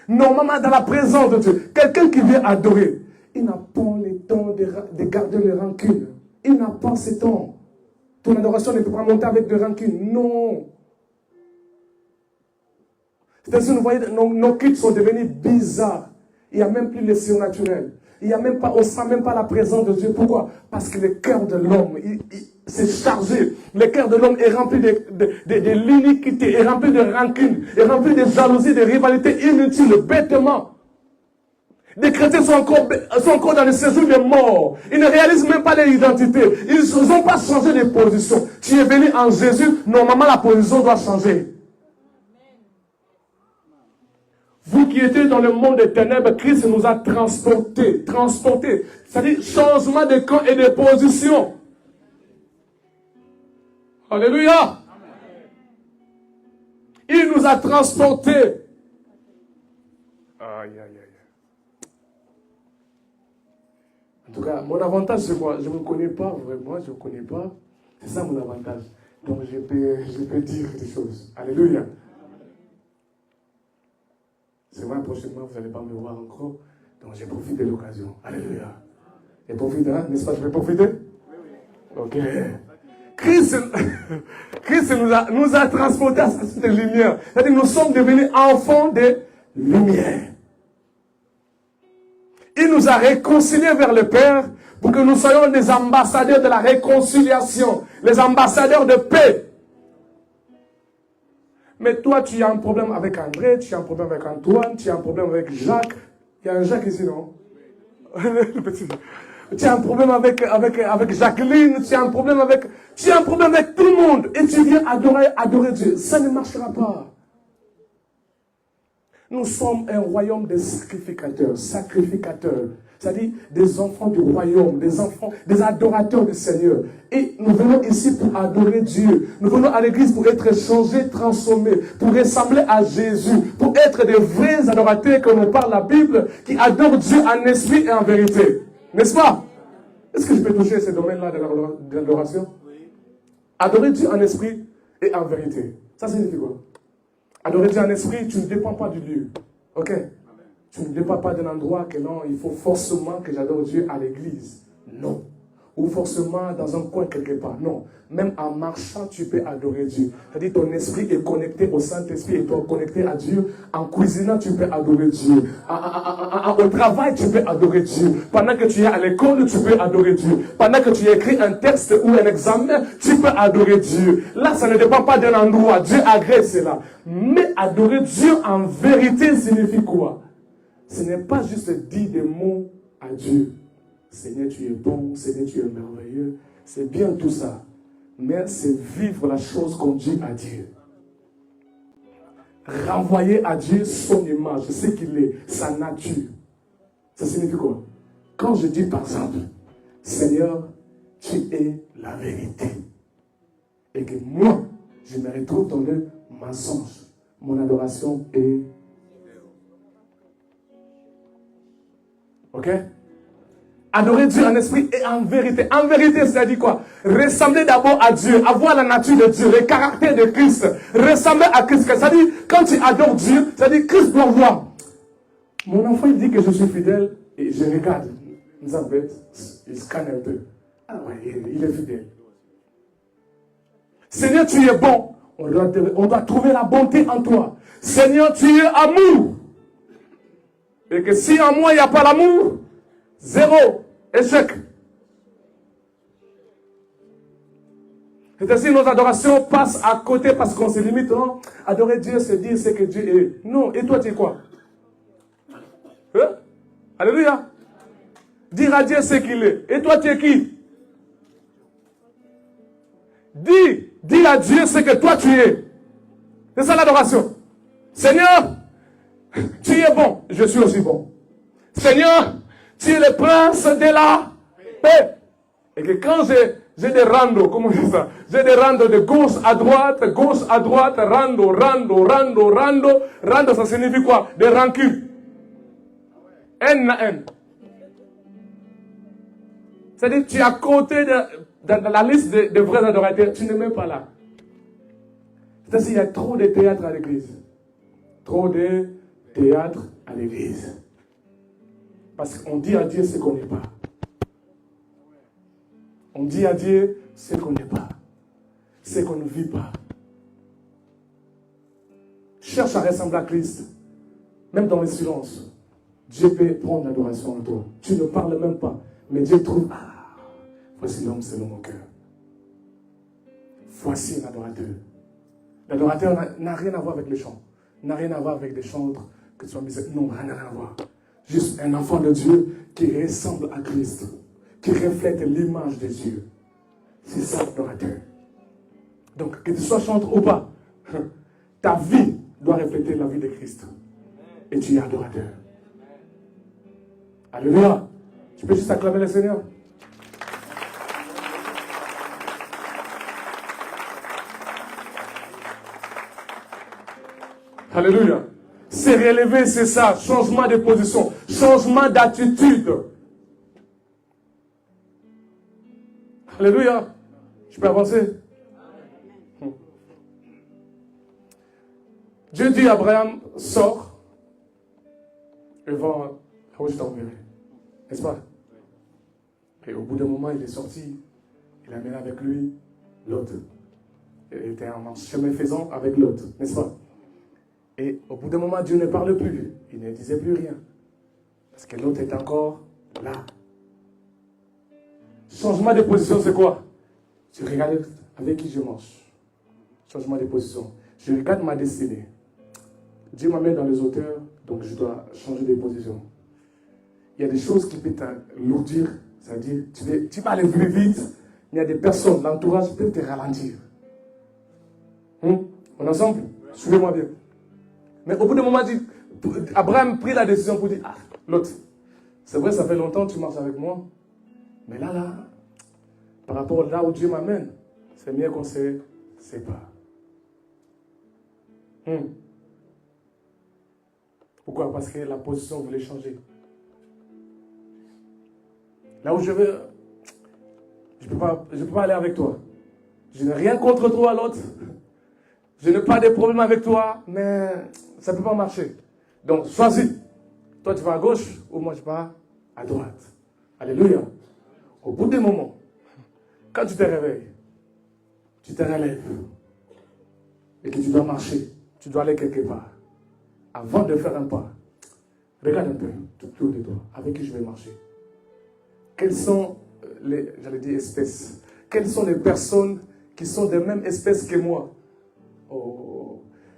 Normalement, dans la présence de Dieu, quelqu'un qui vient adorer, il n'a pas le temps de garder les rancunes. Il n'a pas ce temps. Ton adoration ne peut pas monter avec des rancunes. Non. C'est-à-dire, vous voyez, nos cultes sont devenus bizarres. Il n'y a même plus le surnaturel. On ne sent même pas la présence de Dieu. Pourquoi? Parce que le cœur de l'homme, c'est chargé. Le cœur de l'homme est rempli de l'iniquité, est rempli de rancune, est rempli de jalousie, de rivalité inutiles, bêtement. Les chrétiens sont encore dans le séjour des morts. Ils ne réalisent même pas leur identité. Ils n'ont pas changé de position. Tu es venu en Jésus, normalement la position doit changer. Vous qui étiez dans le monde des ténèbres, Christ nous a transportés. Transportés. C'est-à-dire changement de camp et de position. Alléluia. Il nous a transportés. Aïe, aïe, aïe. En tout cas, mon avantage, c'est quoi? Je ne me connais pas vraiment, je ne me connais pas. C'est ça mon avantage. Donc, je peux dire des choses. Alléluia. C'est vrai, prochainement, vous n'allez pas me voir encore. Donc, j'ai profité de l'occasion. Alléluia. Et profite, hein? N'est-ce pas? Je vais profiter? Ok. Christ nous a transportés à cette lumière. C'est-à-dire nous sommes devenus enfants de lumière. Il nous a réconciliés vers le Père pour que nous soyons des ambassadeurs de la réconciliation, les ambassadeurs de paix. Mais toi, tu as un problème avec André, tu as un problème avec Antoine, tu as un problème avec Jacques. Il y a un Jacques ici, non? Tu as un problème avec Jacqueline, tu as un problème avec tout le monde. Et tu viens adorer Dieu. Ça ne marchera pas. Nous sommes un royaume de sacrificateurs. C'est-à-dire des enfants du royaume, des adorateurs du Seigneur. Et nous venons ici pour adorer Dieu. Nous venons à l'église pour être changés, transformés, pour ressembler à Jésus, pour être des vrais adorateurs, comme nous parle la Bible, qui adorent Dieu en esprit et en vérité. N'est-ce pas? Est-ce que je peux toucher ces domaines-là de l'adoration? Oui. Adorer Dieu en esprit et en vérité. Ça signifie quoi? Adorer Dieu en esprit, tu ne dépends pas du lieu. Ok? Amen. Tu ne dépends pas d'un endroit que non, il faut forcément que j'adore Dieu à l'église. Non. Ou forcément dans un coin quelque part. Non. Même en marchant, tu peux adorer Dieu. C'est-à-dire ton esprit est connecté au Saint-Esprit et tu es connecté à Dieu. En cuisinant, tu peux adorer Dieu. Au travail, tu peux adorer Dieu. Pendant que tu es à l'école, tu peux adorer Dieu. Pendant que tu écris un texte ou un examen, tu peux adorer Dieu. Là, ça ne dépend pas d'un endroit. Dieu agrée cela. Mais adorer Dieu en vérité signifie quoi? Ce n'est pas juste dire des mots à Dieu. Seigneur, tu es bon. Seigneur, tu es merveilleux. C'est bien tout ça. Mais c'est vivre la chose qu'on dit à Dieu. Renvoyer à Dieu son image, ce qu'il est, sa nature. Ça signifie quoi? Quand je dis par exemple, Seigneur, tu es la vérité. Et que moi, je me retrouve dans le mensonge. Mon adoration est... Ok? Adorer Dieu en esprit et en vérité. En vérité, c'est-à-dire quoi? Ressembler d'abord à Dieu, avoir la nature de Dieu, le caractère de Christ. Ressembler à Christ. C'est-à-dire, quand tu adores Dieu, c'est-à-dire Christ doit voir. Mon enfant, il dit que je suis fidèle et je regarde. Il scanne un peu. Ah ouais, il est fidèle. Seigneur, tu es bon. On doit trouver la bonté en toi. Seigneur, tu es amour. Et que si en moi, il n'y a pas l'amour, zéro, échec. C'est ainsi nos adorations passent à côté parce qu'on se limite. Non? Adorer Dieu, c'est dire ce que Dieu est. Non, et toi tu es quoi? Hein? Alléluia. Dire à Dieu ce qu'il est. Et toi tu es qui? Dis à Dieu ce que toi tu es. C'est ça l'adoration. Seigneur, tu es bon, je suis aussi bon. Seigneur, tu es le prince de la paix. Et que quand j'ai des randos, comment je dis ça? J'ai des randos de gauche à droite, rando. Rando, ça signifie quoi? Des rancunes. N à N. C'est-à-dire, tu es à côté de la liste de vrais adorateurs, tu n'es même pas là. C'est-à-dire, il y a trop de théâtre à l'église. Trop de théâtre à l'église. Parce qu'on dit à Dieu ce qu'on n'est pas. On dit à Dieu ce qu'on n'est pas. Ce qu'on ne vit pas. Cherche à ressembler à Christ. Même dans le silence. Dieu peut prendre l'adoration en toi. Tu ne parles même pas. Mais Dieu trouve, voici l'homme selon mon cœur. Voici un adorateur. L'adorateur n'a rien à voir avec les chants. N'a rien à voir avec des chantres que tu sois mis. Non, rien à voir. Juste un enfant de Dieu qui ressemble à Christ, qui reflète l'image de Dieu. C'est ça l'adorateur. Donc, que tu sois chantre ou pas, ta vie doit refléter la vie de Christ. et tu es adorateur. Alléluia. Tu peux juste acclamer le Seigneur. Alléluia. C'est relevé, c'est ça. Changement de position. Changement d'attitude. Alléluia. Je peux avancer. Dieu dit à Abraham, sors et va là où je t'enverrai. N'est-ce pas? Et au bout d'un moment, il est sorti. Il a mené avec lui Lot. Il était en chemin faisant avec Lot. N'est-ce pas? Et au bout d'un moment, Dieu ne parle plus. Il ne disait plus rien. Parce que Lot est encore là. Changement de position, c'est quoi? Je regarde avec qui je marche. Changement de position. Je regarde ma destinée. Dieu m'a mis dans les hauteurs, donc je dois changer de position. Il y a des choses qui peuvent t'alourdir, c'est-à-dire tu vas aller plus vite, mais il y a des personnes, l'entourage peut te ralentir. On est ensemble? Suivez-moi bien. Mais au bout d'un moment, Abraham prit la décision pour dire, l'autre, c'est vrai, ça fait longtemps que tu marches avec moi, mais là, par rapport à là où Dieu m'amène, c'est mieux qu'on se sépare. Pourquoi? Parce que la position voulait changer. Là où je vais, je ne peux pas aller avec toi. Je n'ai rien contre toi, l'autre. Je n'ai pas de problème avec toi, mais ça ne peut pas marcher. Donc, choisis. Toi, tu vas à gauche ou moi, je pars à droite. Alléluia. Au bout des moments, quand tu te réveilles, tu te relèves et que tu dois marcher, tu dois aller quelque part. Avant de faire un pas, regarde un peu tout autour de toi, avec qui je vais marcher. Quelles sont les, espèces? Quelles sont les personnes qui sont de même espèce que moi?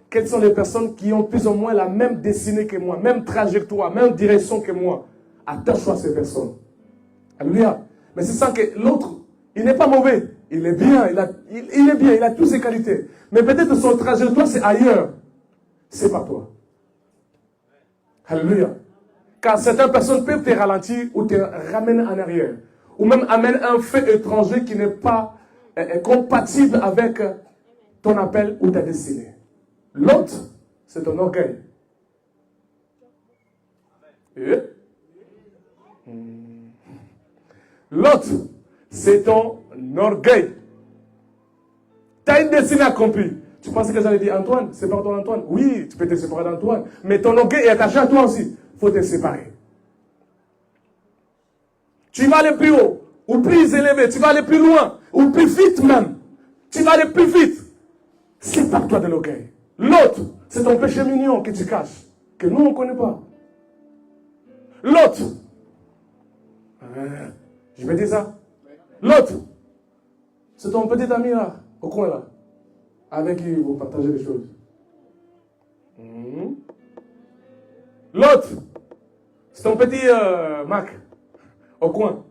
Quelles sont les personnes qui ont plus ou moins la même destinée que moi, même trajectoire, même direction que moi? Attache-toi à ces personnes. Alléluia. Mais c'est ça que l'autre, il n'est pas mauvais. Il est bien, il est bien, il a toutes ses qualités. Mais peut-être son trajectoire, c'est ailleurs. C'est pas toi. Alléluia. Car certaines personnes peuvent te ralentir ou te ramener en arrière. Ou même amènent un fait étranger qui n'est pas compatible avec ton appel ou ta destinée. L'autre, c'est ton orgueil. L'autre, c'est ton orgueil. Tu as une destinée accomplie. Tu penses que j'allais dire Antoine, sépare-toi d'Antoine. Oui, tu peux te séparer d'Antoine. Mais ton orgueil est attaché à toi aussi. Il faut te séparer. Tu vas aller plus haut, ou plus élevé. Tu vas aller plus loin, ou plus vite même. Tu vas aller plus vite. Sépare-toi de l'orgueil. L'autre, c'est ton péché mignon que tu caches, que nous, on ne connaît pas. L'autre, je vais dire ça. L'autre, c'est ton petit ami là, au coin là, avec qui vous partagez des choses. L'autre, c'est ton petit Mac, au coin.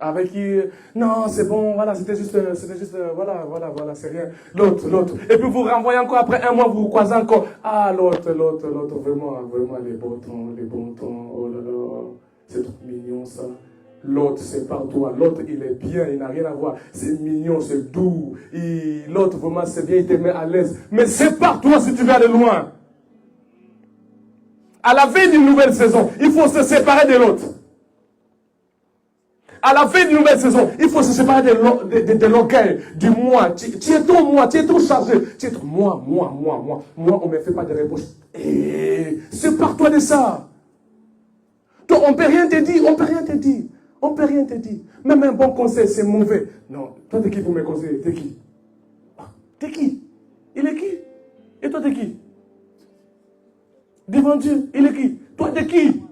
Avec qui, non, c'est bon, voilà, c'était juste, voilà, c'est rien. L'autre. Et puis vous renvoyez encore après un mois, vous vous croisez encore. Ah, l'autre, vraiment, les bons temps, oh là là, c'est trop mignon ça. L'autre, c'est par toi. L'autre, il est bien, il n'a rien à voir. C'est mignon, c'est doux. L'autre, vraiment, c'est bien, il te met à l'aise. Mais c'est par toi si tu veux aller loin. À la veille d'une nouvelle saison, il faut se séparer de l'autre. À la fin d'une nouvelle saison, il faut se séparer de l'orgueil, du moi. Tu es trop moi, tu es trop chargé. Tu es trop moi. Moi, on ne me fait pas de reproches. Sépare-toi de ça. Toi, on ne peut rien te dire. Même un bon conseil, c'est mauvais. Non, toi, t'es qui pour me conseiller? T'es qui? T'es qui? Il est qui? Et toi, t'es qui? Devant Dieu, il est qui? Toi, t'es qui?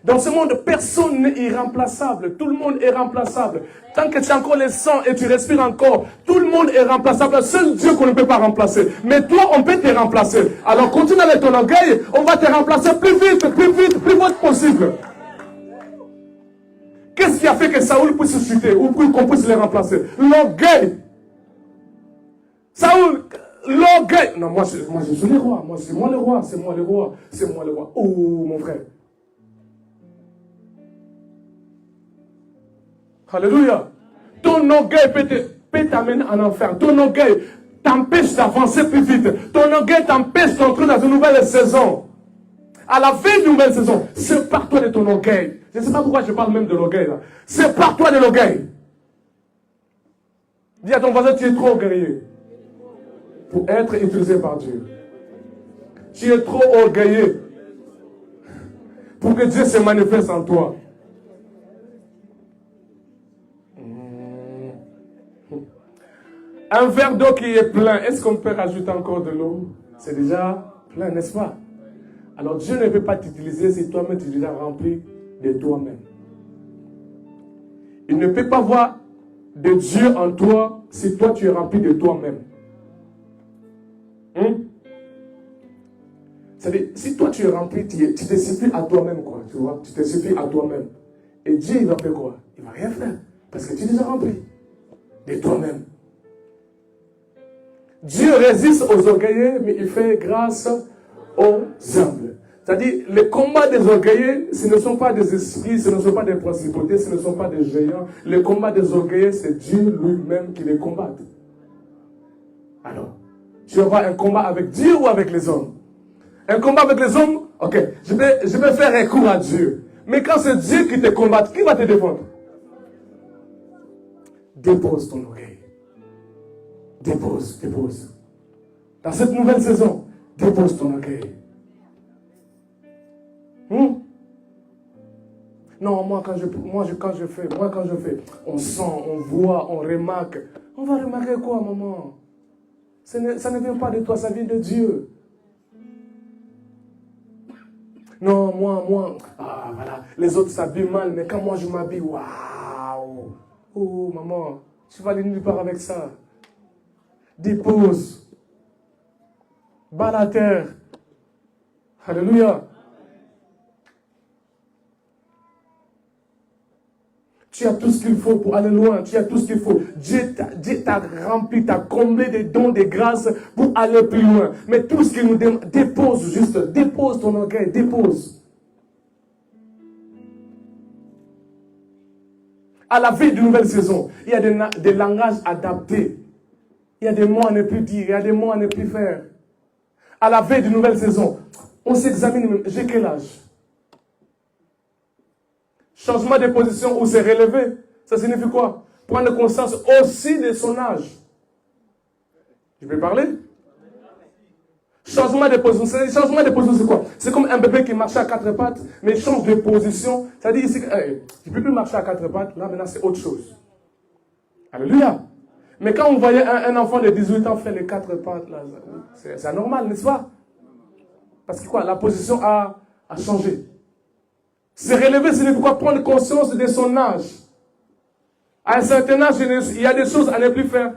Dans ce monde, personne n'est irremplaçable. Tout le monde est remplaçable. Tant que tu as encore le sang et tu respires encore, tout le monde est remplaçable. Seul Dieu qu'on ne peut pas remplacer. Mais toi, on peut te remplacer. Alors continue avec ton orgueil. On va te remplacer plus vite possible. Qu'est-ce qui a fait que Saoul puisse chuter ou qu'on puisse le remplacer? L'orgueil. Saoul, orgueil. Non, moi je suis le roi. Moi, c'est moi le roi. C'est moi le roi. C'est moi le roi. Oh, mon frère. Alléluia. Ton orgueil peut t'amener en enfer. Ton orgueil t'empêche d'avancer plus vite. Ton orgueil t'empêche d'entrer dans une nouvelle saison. À la veille d'une nouvelle saison, sépare-toi de ton orgueil. Je ne sais pas pourquoi je parle même de l'orgueil là. Sépare-toi de l'orgueil. Dis à ton voisin, tu es trop orgueilleux pour être utilisé par Dieu. Tu es trop orgueilleux pour que Dieu se manifeste en toi. Un verre d'eau qui est plein, est-ce qu'on peut rajouter encore de l'eau? C'est déjà plein, n'est-ce pas? Alors Dieu ne peut pas t'utiliser si toi-même tu es déjà rempli de toi-même. Il ne peut pas voir de Dieu en toi si toi tu es rempli de toi-même. C'est-à-dire, si toi tu es rempli, tu te suffis à toi-même, quoi, tu vois, tu te suffis à toi-même. Et Dieu, il va faire quoi? Il ne va rien faire, parce que tu es déjà rempli de toi-même. Dieu résiste aux orgueilleux, mais il fait grâce aux humbles. C'est-à-dire, les combats des orgueilleux, ce ne sont pas des esprits, ce ne sont pas des principautés, ce ne sont pas des géants. Les combats des orgueilleux, c'est Dieu lui-même qui les combat. Alors, tu vas avoir un combat avec Dieu ou avec les hommes? Un combat avec les hommes, ok, je vais faire recours à Dieu. Mais quand c'est Dieu qui te combat, qui va te défendre? Dépose ton orgueil. Dépose. Dans cette nouvelle saison, dépose ton orgueil. Non, moi quand je fais, on sent, on voit, on remarque. On va remarquer quoi, maman? Ça ne vient pas de toi, ça vient de Dieu. Non, moi, voilà, les autres s'habillent mal, mais quand moi je m'habille, waouh! Oh, maman, tu vas aller nulle part avec ça. Dépose. Bas la terre. Alléluia. Tu as tout ce qu'il faut pour aller loin. Tu as tout ce qu'il faut. Dieu t'a rempli, t'a comblé des dons, des grâces pour aller plus loin. Mais tout ce qu'il nous demande, dépose ton orgueil, dépose. À la veille d'une nouvelle saison, il y a des langages adaptés. Il y a des mots à ne plus dire, il y a des mots à ne plus faire. À la veille d'une nouvelle saison, on s'examine, j'ai quel âge? Changement de position ou se relever, ça signifie quoi? Prendre conscience aussi de son âge. Je peux parler? Changement de position. Changement de position, c'est quoi? C'est comme un bébé qui marchait à quatre pattes, mais il change de position. Ça dit ici, tu ne peux plus marcher à quatre pattes, là maintenant c'est autre chose. Alléluia. Mais quand on voyait un enfant de 18 ans faire les quatre pattes, là, c'est anormal, n'est-ce pas? Parce que quoi? La position a changé. Se relever, c'est quoi? Prendre conscience de son âge. À un certain âge, il y a des choses à ne plus faire.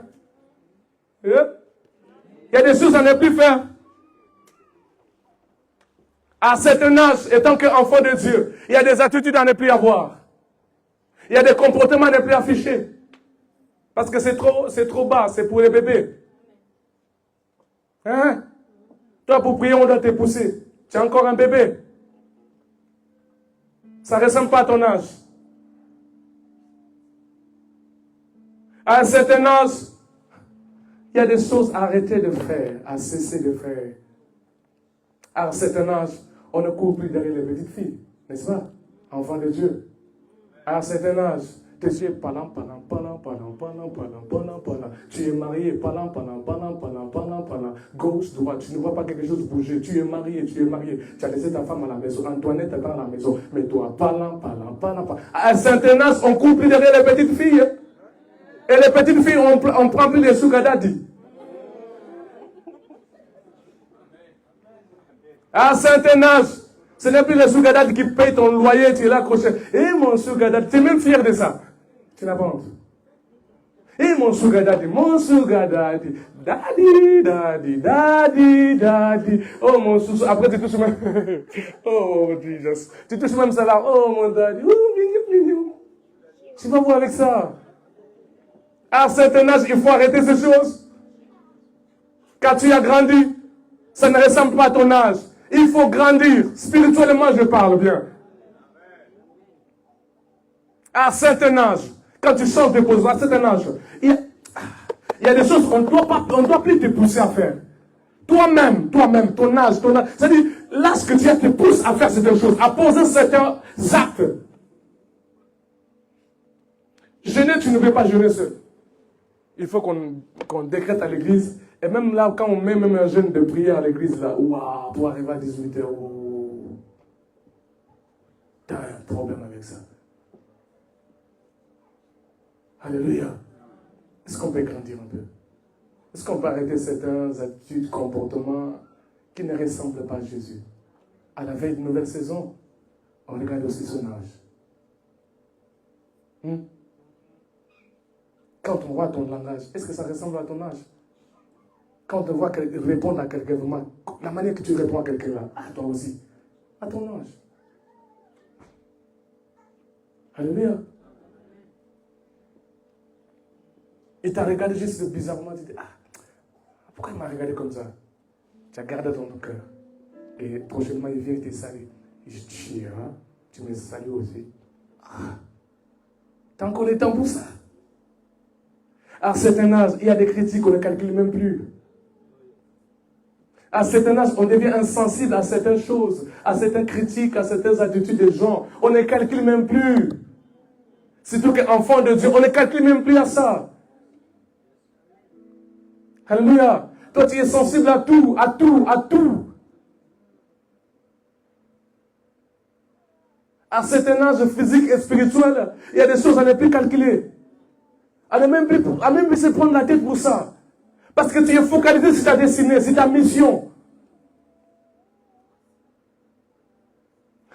Il y a des choses à ne plus faire. À un certain âge, étant qu'enfant de Dieu, il y a des attitudes à ne plus avoir. Il y a des comportements à ne plus afficher. Parce que c'est trop bas, c'est pour les bébés. Hein? Toi, pour prier, on doit te pousser. Tu es encore un bébé. Ça ne ressemble pas à ton âge. À un certain âge, il y a des choses à arrêter de faire, à cesser de faire. À un certain âge, on ne court plus derrière les petites filles, n'est-ce pas? Enfants de Dieu. À un certain âge, tu es palant. Tu es marié, palant. Gauche, droite, tu ne vois pas quelque chose bouger. Tu es marié. Tu as laissé ta femme à la maison. Antoinette est dans la maison. Mais toi, palant. À un certain âge, on court plus derrière les petites filles. Et les petites filles, on prend plus les sugar daddy. À un certain âge, ce n'est plus le sugar daddy qui paye ton loyer, tu es là accroché. Et mon sugar daddy, tu es même fier de ça. Tu n'as pas honte. Et mon sugar daddy, daddy. Oh mon sous, après tu touches même. Oh Jesus. Tu touches même ça là. Oh mon daddy. Oh mignon. Tu vas voir avec ça. À un certain âge, il faut arrêter ces choses. Quand tu as grandi, ça ne ressemble pas à ton âge. Il faut grandir. Spirituellement, je parle bien. À un certain âge, quand tu changes de position, à un certain âge, il y a des choses qu'on ne doit plus te pousser à faire. Toi-même, ton âge. C'est-à-dire, l'âge que tu as te pousse à faire certaines choses, à poser certains actes. Jeûner, tu ne peux pas jeûner seul. Il faut qu'on décrète à l'église. Et même là, quand on met même un jeûne de prière à l'église, là, waouh, pour arriver à 18h, t'as un problème avec ça. Alléluia. Est-ce qu'on peut grandir un peu? Est-ce qu'on peut arrêter certaines attitudes, comportements qui ne ressemblent pas à Jésus? À la veille d'une nouvelle saison, on regarde aussi son âge. Quand on voit ton langage, est-ce que ça ressemble à ton âge? Quand on voit répondre à quelqu'un, la manière que tu réponds à quelqu'un là, à toi aussi, à ton âge. Alléluia. Il t'a regardé juste bizarrement, tu dis, pourquoi il m'a regardé comme ça? Tu as gardé dans ton cœur. Et prochainement, il vient te saluer. Je dis, tu me salues aussi. T'as encore le temps pour ça? À un certain âge, il y a des critiques qu'on ne calcule même plus. À un certain âge, on devient insensible à certaines choses, à certaines critiques, à certaines attitudes des gens. On ne calcule même plus. Surtout qu'enfant de Dieu, on ne calcule même plus à ça. Alléluia. Toi, tu es sensible à tout, à tout, à tout. À un certain âge physique et spirituel, il y a des choses à ne plus calculer. À ne même plus se prendre la tête pour ça. Parce que tu es focalisé sur ta destinée, sur ta mission.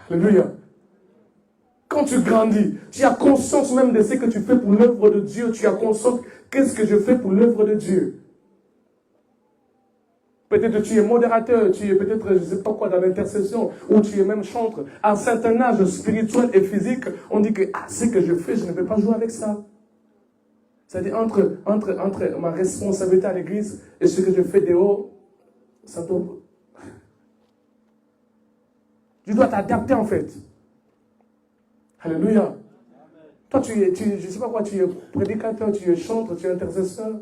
Alléluia. Quand tu grandis, tu as conscience même de ce que tu fais pour l'œuvre de Dieu. Tu as conscience, qu'est-ce que je fais pour l'œuvre de Dieu? Peut-être tu es modérateur, tu es peut-être, je ne sais pas quoi, dans l'intercession, ou tu es même chantre. À un certain âge spirituel et physique, on dit que ce que je fais, je ne peux pas jouer avec ça. C'est-à-dire, entre ma responsabilité à l'église et ce que je fais dehors, ça doit... Tu dois t'adapter en fait. Alléluia. Toi, je ne sais pas quoi, tu es prédicateur, tu es chantre, tu es intercesseur.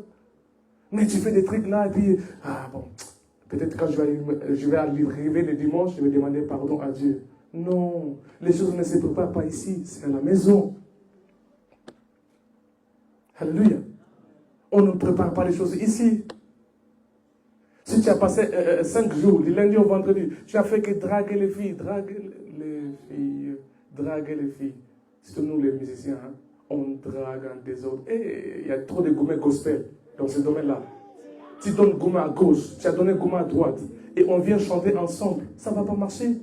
Mais tu fais des trucs là, et puis, peut-être quand je vais arriver le dimanche, je vais demander pardon à Dieu. Non, les choses ne se préparent pas ici, c'est à la maison. Alléluia. On ne prépare pas les choses ici. Si tu as passé 5 jours, du lundi au vendredi, tu as fait que draguer les filles. Surtout nous les musiciens, on drague en désordre. Et il y a trop de gourmets gospel dans ce domaine-là. Tu donnes gourmet à gauche, tu as donné gourmet à droite, et on vient chanter ensemble. Ça ne va pas marcher.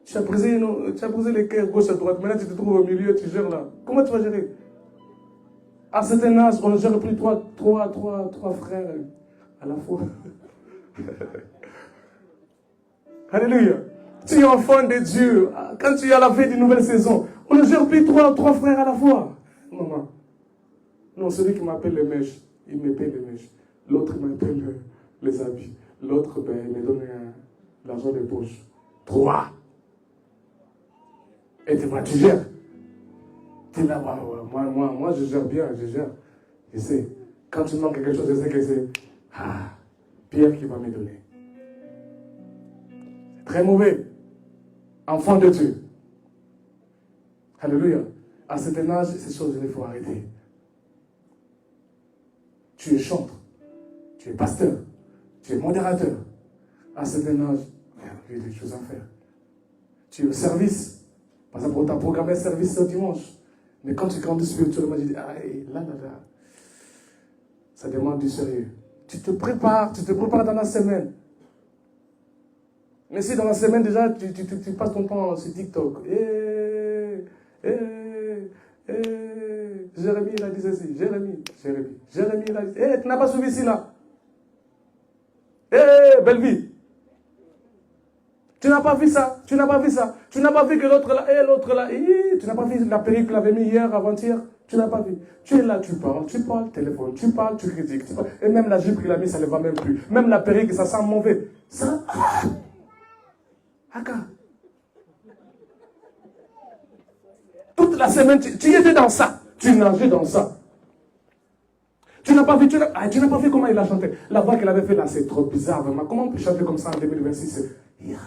Tu as brisé les cœurs gauche à droite, maintenant tu te trouves au milieu, tu gères là. Comment tu vas gérer? À un certain âge, on ne gère plus trois frères à la fois. Alléluia. Tu es enfant de Dieu. Quand tu es à la veille d'une nouvelle saison, on ne gère plus trois frères à la fois. Non, celui qui m'appelle les mèches, il me paye les mèches. L'autre m'appelle les habits. L'autre, il me donne l'argent de poche. 3. Et tu gères. Tu es là, moi je gère bien, je gère. Je sais, quand tu manques quelque chose, je sais que c'est Pierre qui va me donner. C'est très mauvais. Enfant de Dieu. Alléluia. À cet âge, ces choses, il faut arrêter. Tu es chantre, tu es pasteur, tu es modérateur. À cet âge, il y a des choses à faire. Tu es au service. Par exemple, on t'a programmé un service ce dimanche. Mais quand tu grandis spirituellement, tu dis, là, ça demande du sérieux. Tu te prépares dans la semaine. Mais si dans la semaine déjà, tu passes ton temps sur TikTok. Jérémie, il a dit ceci. Jérémie, il a dit, tu n'as pas suivi ici là. Belle vie. Tu n'as pas vu ça. Tu n'as pas vu que l'autre là, tu n'as pas vu la perruque qu'il avait mis hier, avant-hier. Tu n'as pas vu. Tu es là, tu parles téléphone, tu parles, tu critiques. Et même la jupe qu'il a mis, ça ne va même plus. Même la perruque, ça sent mauvais. Ça. Aka. Toute la semaine, tu étais dans ça. Tu nageais dans ça. Tu n'as pas vu, tu n'as pas vu comment il a chanté. La voix qu'il avait fait là, c'est trop bizarre, vraiment. Comment on peut chanter comme ça en 2026? Yeah.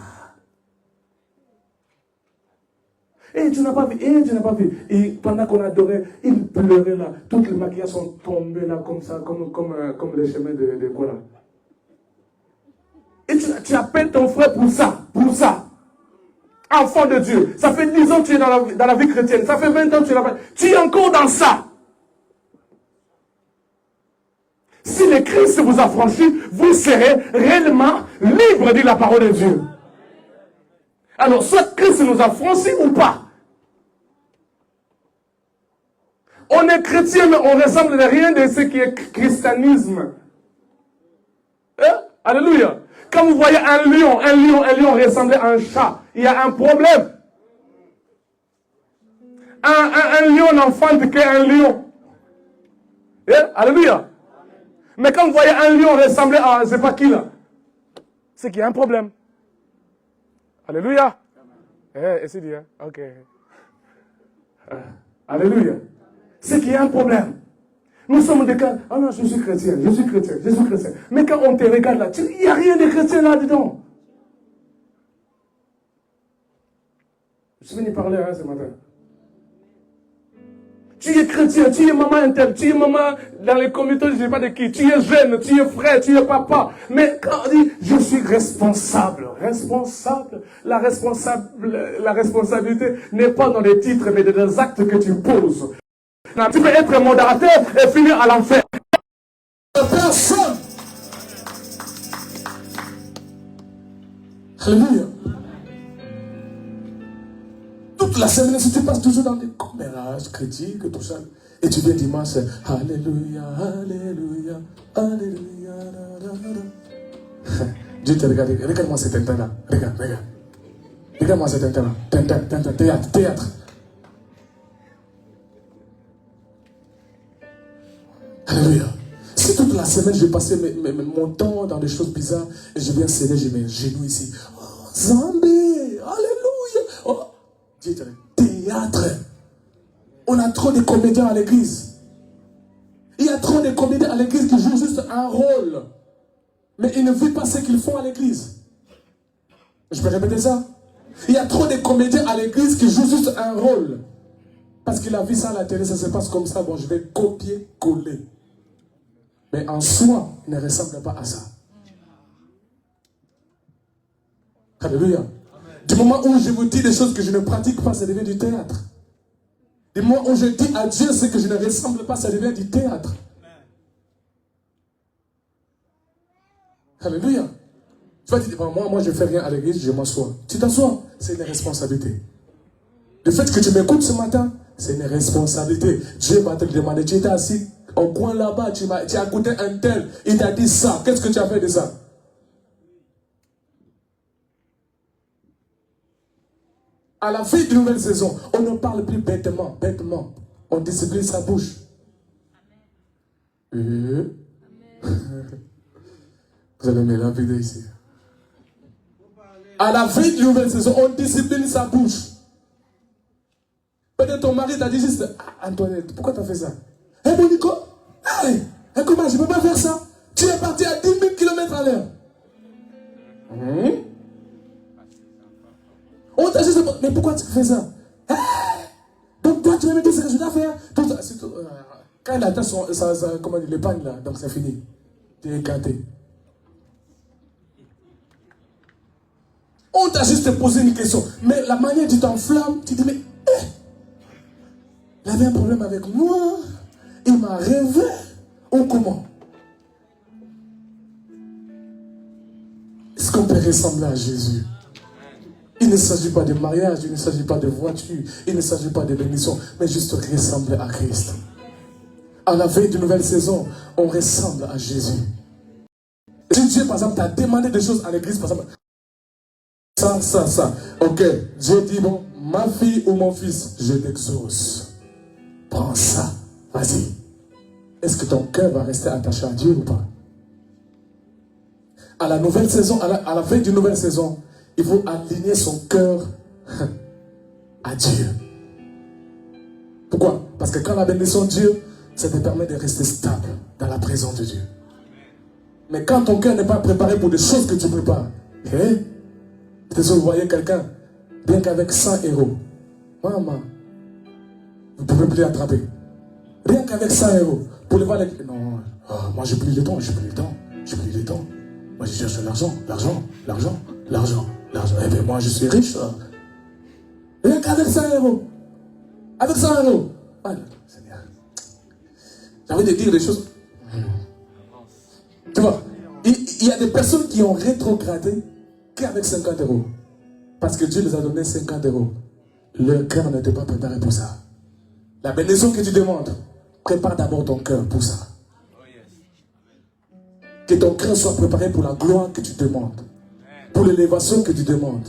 Et tu n'as pas vu, Et pendant qu'on adorait, il pleurait là. Toutes les maquillages sont tombés là, comme ça, comme les chemins de quoi là. Et tu appelles ton frère pour ça. Enfant de Dieu. Ça fait 10 ans que tu es dans la vie chrétienne. Ça fait 20 ans que tu es là. Tu es encore dans ça. Si le Christ vous a franchi, vous serez réellement libre, dit la parole de Dieu. Alors, soit Christ nous a franchis ou pas. On est chrétien, mais on ne ressemble à rien de ce qui est christianisme. Alléluia. Quand vous voyez un lion ressembler à un chat, il y a un problème. Un lion n'enfante qu'un lion. Alléluia. Mais quand vous voyez un lion ressembler à je ne sais pas qui là, c'est qu'il y a un problème. Alléluia. C'est dit, hein? Ok. Alléluia. C'est qu'il y a un problème. Nous sommes des cas, ah non, je suis chrétien. Mais quand on te regarde là, il n'y a rien de chrétien là-dedans. Je suis venu parler ce matin. Tu es chrétien, tu es maman interne, tu es maman dans les communautés, je ne sais pas de qui, tu es jeune, tu es frère, tu es papa. Mais quand on dit, je suis responsable, la responsabilité n'est pas dans les titres, mais dans les actes que tu poses. Non, tu peux être modérateur et finir à l'enfer. Personne. Alléluia. Toute la semaine, si tu passes toujours dans des commérages critiques, tout ça, et tu viens dimanche, Alléluia, Alléluia, Alléluia. Dieu te regarde, regarde-moi cet interne-là. Regarde. Regarde-moi cet interne-là. Théâtre. Alléluia. Si toute la semaine je passais mon temps dans des choses bizarres et je viens céder, j'ai mes genoux ici. Oh, Zambé, Alléluia. Oh, Dieu te regarde. Théâtre. On a trop de comédiens à l'église. Il y a trop de comédiens à l'église qui jouent juste un rôle. Mais ils ne vivent pas ce qu'ils font à l'église. Je peux répéter ça? Il y a trop de comédiens à l'église qui jouent juste un rôle. Parce qu'il a vu ça à la télé, ça se passe comme ça. Bon, je vais copier-coller. Mais en soi, il ne ressemble pas à ça. Alléluia. Du moment où je vous dis des choses que je ne pratique pas, ça devient du théâtre. Du moment où je dis à Dieu ce que je ne ressemble pas, ça devient du théâtre. Alléluia. Tu vas dire, moi je ne fais rien à l'église, je m'assois. Tu t'assois, c'est une responsabilité. Le fait que tu m'écoutes ce matin, c'est une responsabilité. Dieu va te demander, tu étais assis au coin là-bas, tu as écouté un tel, il t'a dit ça, qu'est-ce que tu as fait de ça? À la fin d'une nouvelle saison, on ne parle plus bêtement. On discipline sa bouche. Vous allez me lapider ici. À la fin d'une nouvelle saison, on discipline sa bouche. Peut-être ton mari t'a dit juste, Antoinette, pourquoi tu as fait ça? Hé Monico, comment je ne peux pas faire ça? Tu es parti à 10 000 km à l'heure. On t'a juste dit, mais pourquoi tu fais ça? Donc toi, tu vas me dire ce que je dois faire. Quand il atteint l'épargne là, donc c'est fini. Tu es écarté. On t'a juste posé une question. Mais la manière dont tu t'enflammes, tu te dis, mais il avait un problème avec moi. Il m'a rêvé. Ou comment? Est-ce qu'on peut ressembler à Jésus? Il ne s'agit pas de mariage, il ne s'agit pas de voiture, il ne s'agit pas de bénédiction, mais juste ressembler à Christ. À la veille d'une nouvelle saison, on ressemble à Jésus. Si Dieu, par exemple, t'a demandé des choses à l'église, par exemple, ça. Ok, Dieu dit, bon, ma fille ou mon fils, je t'exauce. Prends ça. Vas-y. Est-ce que ton cœur va rester attaché à Dieu ou pas? À la nouvelle saison, à la fin d'une nouvelle saison, il faut aligner son cœur à Dieu. Pourquoi? Parce que quand la bénédiction de Dieu, ça te permet de rester stable dans la présence de Dieu. Mais quand ton cœur n'est pas préparé pour des choses que tu prépares, peut-être que vous voyez quelqu'un, bien qu'avec 100 €, maman, vous ne pouvez plus attraper. Rien qu'avec 100 €, pour le voir, non, moi j'ai plus le temps. Moi je cherche l'argent. Eh bien moi je suis riche. Rien qu'avec 100 €. Avec 100 €. Ah, Seigneur. J'ai envie de dire des choses. Tu vois, il y a des personnes qui ont rétrogradé qu'avec 50 €. Parce que Dieu les a donné 50 €. Leur cœur n'était pas préparé pour ça. La bénédiction que tu demandes, prépare d'abord ton cœur pour ça. Que ton cœur soit préparé pour la gloire que tu demandes. Pour l'élévation que tu demandes.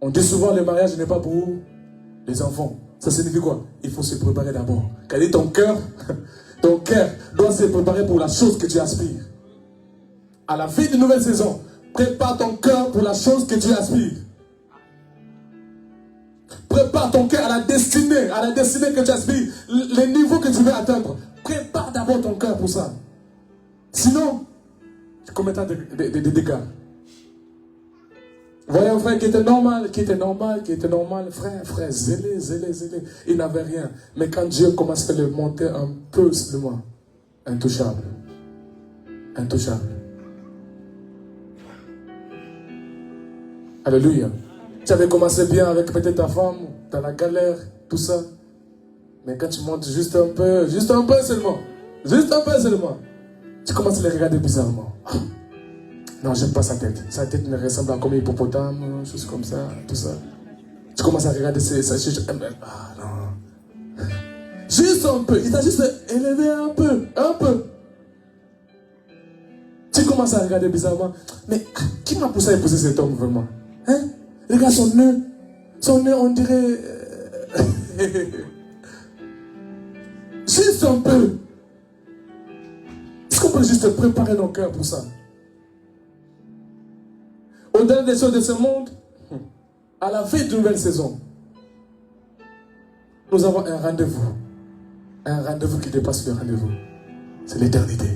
On dit souvent le mariage n'est pas pour les enfants. Ça signifie quoi? Il faut se préparer d'abord. Car ton cœur doit se préparer pour la chose que tu aspires. À la fin d'une nouvelle saison, prépare ton cœur pour la chose que tu aspires. Prépare ton cœur à la destinée que tu aspires, les niveaux que tu veux atteindre. Prépare d'abord ton cœur pour ça. Sinon, tu commettras des dégâts. Voyez un frère qui était normal, frère, zélé. Il n'avait rien. Mais quand Dieu commence à le monter un peu seulement, intouchable. Alléluia. Tu avais commencé bien avec peut-être ta femme, dans la galère, tout ça. Mais quand tu montes juste un peu seulement, tu commences à les regarder bizarrement. Non, j'aime pas sa tête. Sa tête me ressemble à comme un hippopotame, choses comme ça, tout ça. Tu commences à regarder sa chute. Ah non. Juste un peu. Il t'a juste élevé un peu. Tu commences à regarder bizarrement. Mais qui m'a poussé à épouser cet homme vraiment? Hein? Regarde son nez, on dirait... Juste un peu. Est-ce qu'on peut juste préparer nos cœurs pour ça? Au-delà des choses de ce monde, à la fin d'une nouvelle saison, nous avons un rendez-vous. Un rendez-vous qui dépasse le rendez-vous. C'est l'éternité.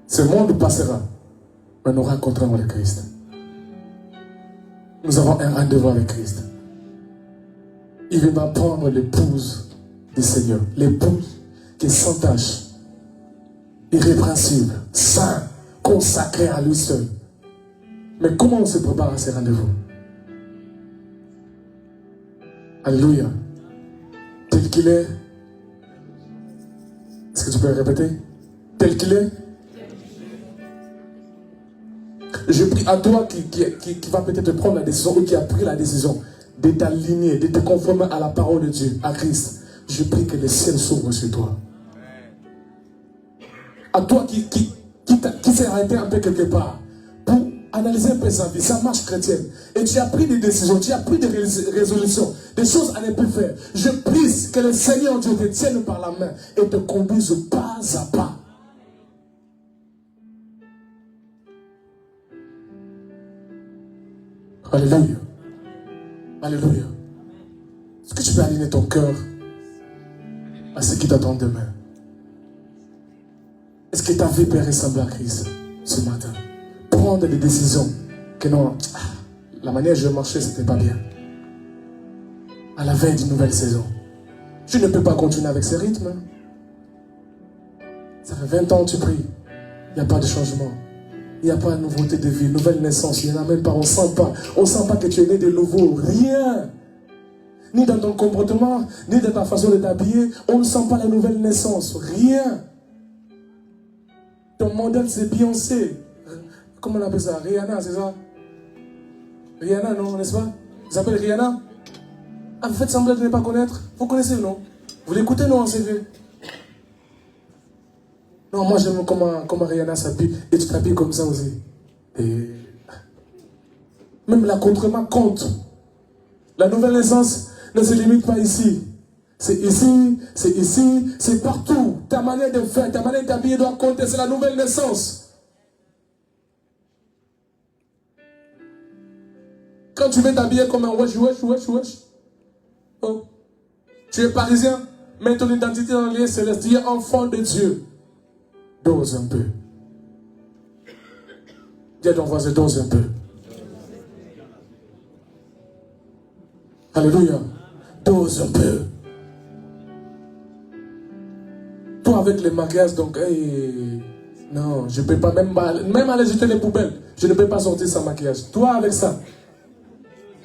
Ce monde passera, mais nous rencontrerons le Christ. Nous avons un rendez-vous avec Christ. Il viendra prendre l'épouse du Seigneur. L'épouse qui est sans tache, irrépréhensible, saint, consacré à lui seul. Mais comment on se prépare à ces rendez-vous? Alléluia. Tel qu'il est. Est-ce que tu peux le répéter? Tel qu'il est. Je prie à toi qui va peut-être prendre la décision ou qui a pris la décision de t'aligner, de te conformer à la parole de Dieu, à Christ. Je prie que le ciel s'ouvre sur toi. À toi qui s'est arrêté un peu quelque part pour analyser un peu sa vie, sa marche chrétienne, et tu as pris des décisions, tu as pris des résolutions, des choses à ne plus faire. Je prie que le Seigneur Dieu te tienne par la main et te conduise pas à pas. Alléluia. Alléluia. Est-ce que tu peux aligner ton cœur à ce qui t'attend demain? Est-ce que ta vie peut ressembler à Christ ce matin? Prendre des décisions que non, la manière dont je marchais, c'était pas bien. À la veille d'une nouvelle saison. Je ne peux pas continuer avec ce rythme. Ça fait 20 ans que tu pries. Il n'y a pas de changement. Il n'y a pas de nouveauté de vie, nouvelle naissance. Il n'y en a même pas. On ne sent pas que tu es né de nouveau. Rien. Ni dans ton comportement, ni dans ta façon de t'habiller. On ne sent pas la nouvelle naissance. Rien. Ton modèle, c'est Beyoncé. Comment on appelle ça? Rihanna, c'est ça? Rihanna, non, n'est-ce pas? Ils s'appellent Rihanna? Ah, vous faites semblant de ne pas connaître? Vous connaissez, non? Vous l'écoutez, non, en CV? Non, moi j'aime comment Rihanna s'habille. Et tu t'habilles comme ça aussi. Et même l'accoutrement compte. La nouvelle naissance ne se limite pas ici. C'est ici, c'est partout. Ta manière de faire, ta manière d'habiller doit compter. C'est la nouvelle naissance. Quand tu veux t'habiller comme un wesh. Oh. Tu es parisien, mais ton identité dans les célestes. Tu es enfant de Dieu. Dose un peu. Dis à ton voisin, dose un peu. Alléluia. Dose un peu. Toi avec les maquillages, donc, hey, non, je ne peux pas même aller jeter les poubelles. Je ne peux pas sortir sans maquillage. Toi avec ça.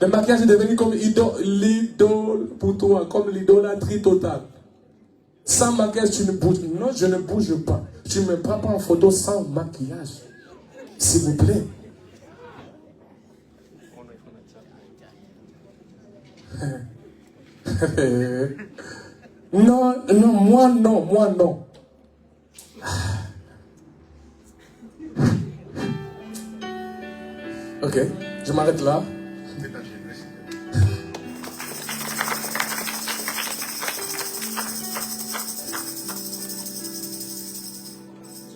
Le maquillage est devenu comme l'idole pour toi, comme l'idolâtrie totale. Sans maquillage, tu ne bouges. Non, je ne bouge pas. Tu ne me prends pas en photo sans maquillage. S'il vous plaît. Non, moi non. Ok, je m'arrête là.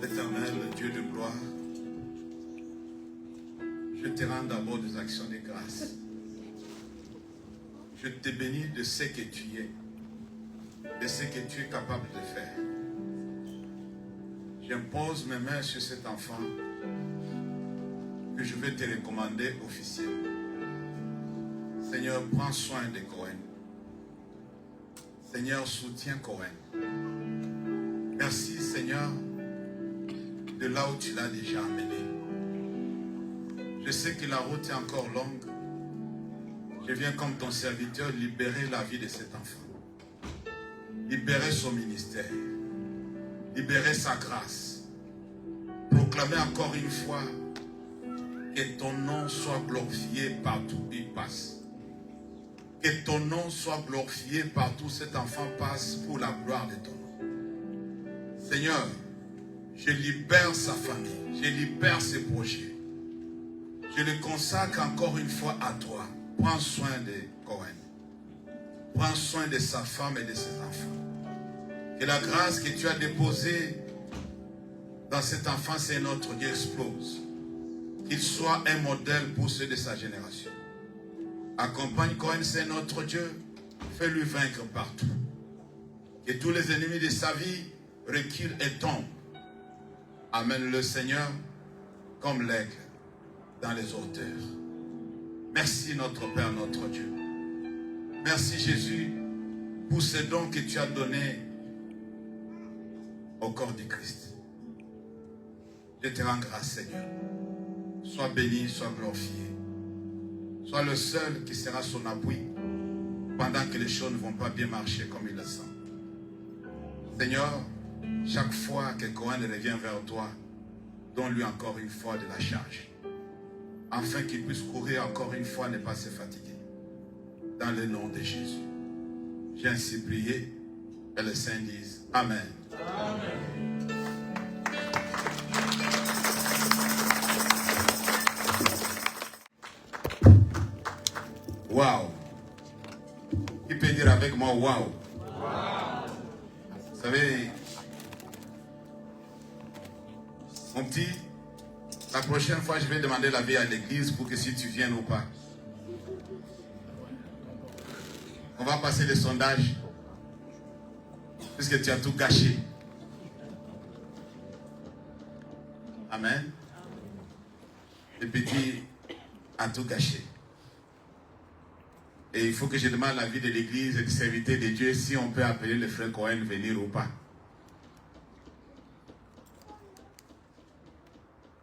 Éternel, Dieu de gloire, je te rends d'abord des actions de grâce. Je te bénis de ce que tu es, de ce que tu es capable de faire. J'impose mes mains sur cet enfant que je vais te recommander officiellement. Seigneur, prends soin de Cohen. Seigneur, soutiens Cohen. Merci, Seigneur, de là où tu l'as déjà amené. Je sais que la route est encore longue. Je viens comme ton serviteur libérer la vie de cet enfant. Libérer son ministère. Libérer sa grâce. Proclamer encore une fois que ton nom soit glorifié partout où il passe. Que ton nom soit glorifié partout où cet enfant passe pour la gloire de ton nom. Seigneur, je libère sa famille. Je libère ses projets. Je le consacre encore une fois à toi. Prends soin de Cohen. Prends soin de sa femme et de ses enfants. Que la grâce que tu as déposée dans cet enfant, c'est notre Dieu, explose. Qu'il soit un modèle pour ceux de sa génération. Accompagne Cohen, c'est notre Dieu. Fais-lui vaincre partout. Que tous les ennemis de sa vie reculent et tombent. Amène le Seigneur comme l'aigle dans les hauteurs. Merci notre Père, notre Dieu. Merci Jésus pour ce don que tu as donné au corps du Christ. Je te rends grâce, Seigneur. Sois béni, sois glorifié. Sois le seul qui sera son appui pendant que les choses ne vont pas bien marcher comme il le sent. Seigneur, chaque fois que Cohen revient vers toi, donne-lui encore une fois de la charge, afin qu'il puisse courir encore une fois, ne pas se fatiguer. Dans le nom de Jésus. J'ai ainsi prié, et les saints disent Amen. Amen. Waouh! Qui peut dire avec moi waouh? Vous savez, mon petit, la prochaine fois, je vais demander l'avis à l'église pour que si tu viennes ou pas. On va passer le sondage, puisque tu as tout gâché. Amen. Le petit a tout gâché. Et il faut que je demande l'avis de l'église et du serviteur de Dieu si on peut appeler le frère Cohen venir ou pas.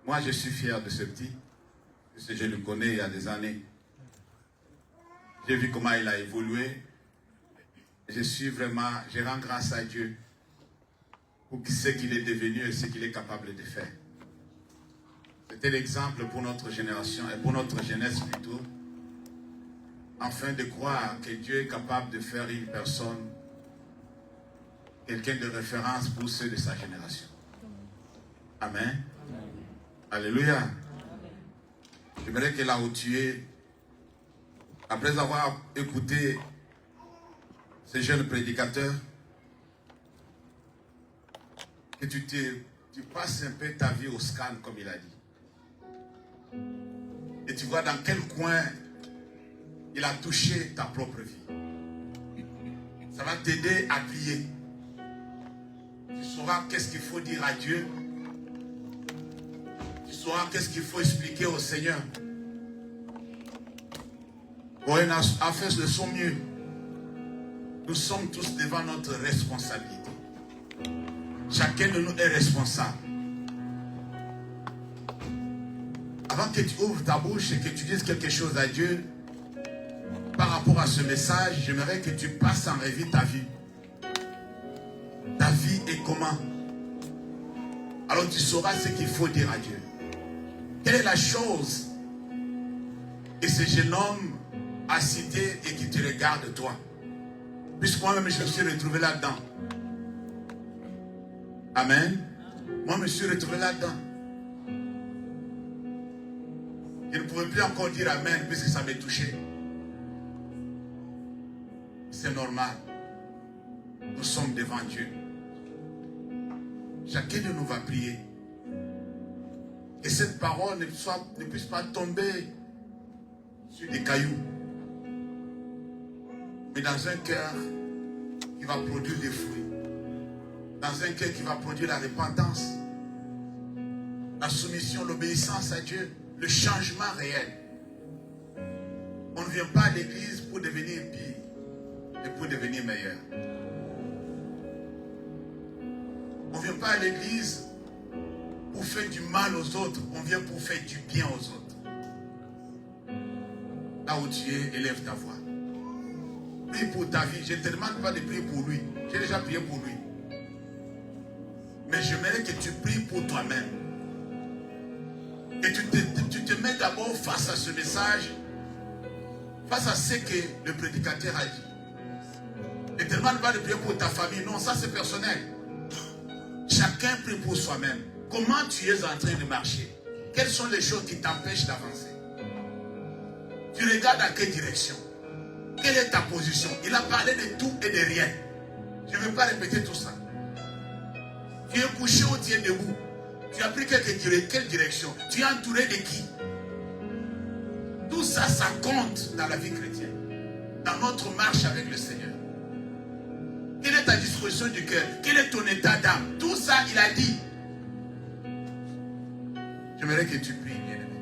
Moi, je suis fier de ce petit, parce que je le connais il y a des années. J'ai vu comment il a évolué. Je rends grâce à Dieu pour ce qu'il est devenu et ce qu'il est capable de faire. C'était l'exemple pour notre génération et pour notre jeunesse plutôt, afin de croire que Dieu est capable de faire une personne, quelqu'un de référence pour ceux de sa génération. Amen. Alléluia. J'aimerais que là où tu es, après avoir écouté ces jeunes prédicateurs, que tu passes un peu ta vie au scan, comme il a dit. Et tu vois dans quel coin il a touché ta propre vie. Ça va t'aider à prier. Tu sauras qu'est-ce qu'il faut dire à Dieu. Tu sauras qu'est-ce qu'il faut expliquer au Seigneur. Corinne a fait de son mieux. Nous sommes tous devant notre responsabilité. Chacun de nous est responsable. Avant que tu ouvres ta bouche et que tu dises quelque chose à Dieu, par rapport à ce message, j'aimerais que tu passes en revue ta vie. Ta vie est comment? Alors tu sauras ce qu'il faut dire à Dieu. Quelle est la chose que ce jeune homme a cité et qui te regarde toi? Puisque moi-même je me suis retrouvé là-dedans. Amen. Moi je me suis retrouvé là-dedans. Je ne pouvais plus encore dire Amen puisque ça m'est touché. C'est normal. Nous sommes devant Dieu. Chacun de nous va prier. Et cette parole ne puisse pas tomber sur des cailloux. Mais dans un cœur qui va produire des fruits. Dans un cœur qui va produire la repentance. La soumission, l'obéissance à Dieu. Le changement réel. On ne vient pas à l'église pour devenir pire. Et pour devenir meilleur. On ne vient pas à l'église pour faire du mal aux autres. On vient pour faire du bien aux autres. Là où tu es, élève ta voix. Prie pour ta vie. Je ne te demande pas de prier pour lui. J'ai déjà prié pour lui. Mais j'aimerais que tu pries pour toi-même. Et tu te mets d'abord face à ce message. Face à ce que le prédicateur a dit. Ne te demande pas de prier pour ta famille. Non, ça c'est personnel. Chacun prie pour soi-même. Comment tu es en train de marcher? Quelles sont les choses qui t'empêchent d'avancer? Tu regardes dans quelle direction? Quelle est ta position? Il a parlé de tout et de rien. Je ne vais pas répéter tout ça. Tu es couché ou tu es debout? Tu as pris quelle direction? Tu es entouré de qui? Tout ça, ça compte dans la vie chrétienne. Dans notre marche avec le Seigneur. Quelle est ta disposition du cœur? Quel est ton état d'âme? Tout ça, il a dit. J'aimerais que tu pries, bien-aimé.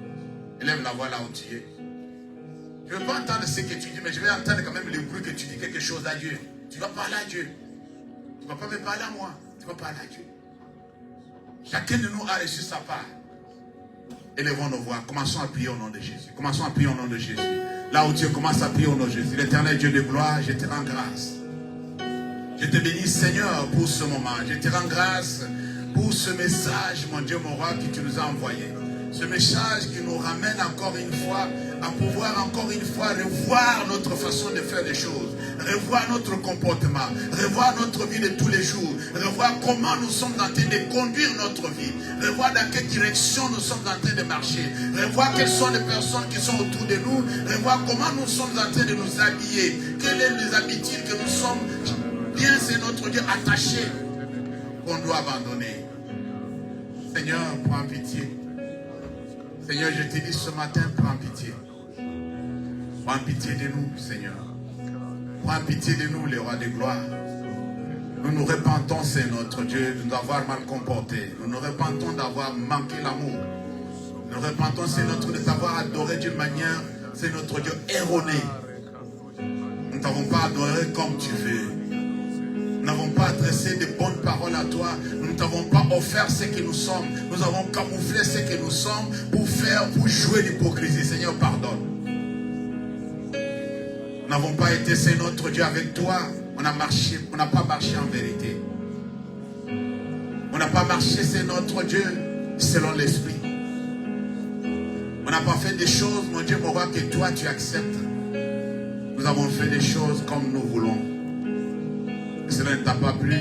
Élève la voix là où tu es. Je ne veux pas entendre ce que tu dis, mais je vais entendre quand même le bruit que tu dis quelque chose à Dieu. Tu vas parler à Dieu. Tu ne vas pas me parler à moi. Tu vas parler à Dieu. Chacun de nous a reçu sa part. Élevons nos voix. Commençons à prier au nom de Jésus. Commençons à prier au nom de Jésus. Là où tu es, commence à prier au nom de Jésus. L'Éternel Dieu de gloire, je te rends grâce. Je te bénis, Seigneur, pour ce moment. Je te rends grâce pour ce message, mon Dieu, mon roi, que tu nous as envoyé. Ce message qui nous ramène encore une fois à pouvoir encore une fois revoir notre façon de faire les choses. Revoir notre comportement. Revoir notre vie de tous les jours. Revoir comment nous sommes en train de conduire notre vie. Revoir dans quelle direction nous sommes en train de marcher. Revoir quelles sont les personnes qui sont autour de nous. Revoir comment nous sommes en train de nous habiller. Quelles sont les habitudes que nous sommes... Bien, c'est notre Dieu attaché qu'on doit abandonner. Seigneur, prends pitié. Seigneur, je te dis ce matin, prends pitié. Prends pitié de nous, Seigneur. Prends pitié de nous, les rois de gloire. Nous nous repentons, c'est notre Dieu, de nous avoir mal comporté. Nous nous repentons d'avoir manqué l'amour. Nous nous repentons, c'est notre Dieu, de t'avoir adoré d'une manière, c'est notre Dieu, erronée. Nous ne t'avons pas adoré comme tu veux. Nous n'avons pas adressé de bonnes paroles à toi. Nous ne t'avons pas offert ce que nous sommes. Nous avons camouflé ce que nous sommes pour jouer l'hypocrisie. Seigneur, pardonne. Nous n'avons pas été, c'est notre Dieu, avec toi. On n'a pas marché en vérité. On n'a pas marché, c'est notre Dieu, selon l'esprit. On n'a pas fait des choses, mon Dieu, mon roi, que toi tu acceptes. Nous avons fait des choses comme nous voulons. Cela ne t'a pas plu.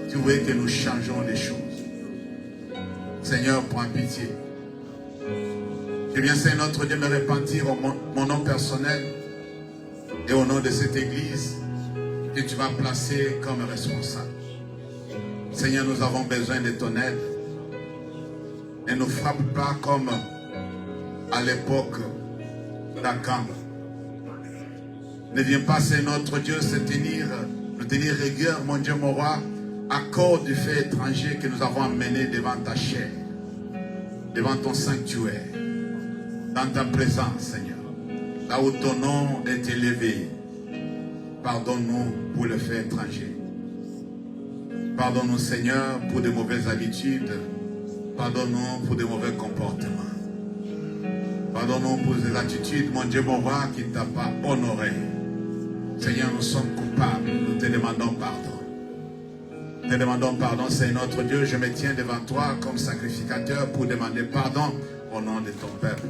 Tu voulais que nous changeons les choses. Seigneur, prends pitié. Je viens, c'est notre Dieu, me repentir mon nom personnel. et au nom de cette église que tu vas placer comme responsable. Seigneur, nous avons besoin de ton aide. Ne nous frappe pas comme à l'époque d'Akan. Ne viens pas, c'est notre Dieu, nous tenir rigueur, mon Dieu, mon roi, à cause du fait étranger que nous avons amené devant ta chair, devant ton sanctuaire, dans ta présence, Seigneur. Là où ton nom est élevé, pardonne-nous pour le fait étranger. Pardonne-nous, Seigneur, pour de mauvaises habitudes. Pardonne-nous pour de mauvais comportements. Pardonne-nous pour des attitudes, mon Dieu, mon roi, qui ne t'a pas honoré. Seigneur, nous sommes coupables. Nous te demandons pardon. Nous te demandons pardon, Seigneur notre Dieu. Je me tiens devant toi comme sacrificateur pour demander pardon au nom de ton peuple.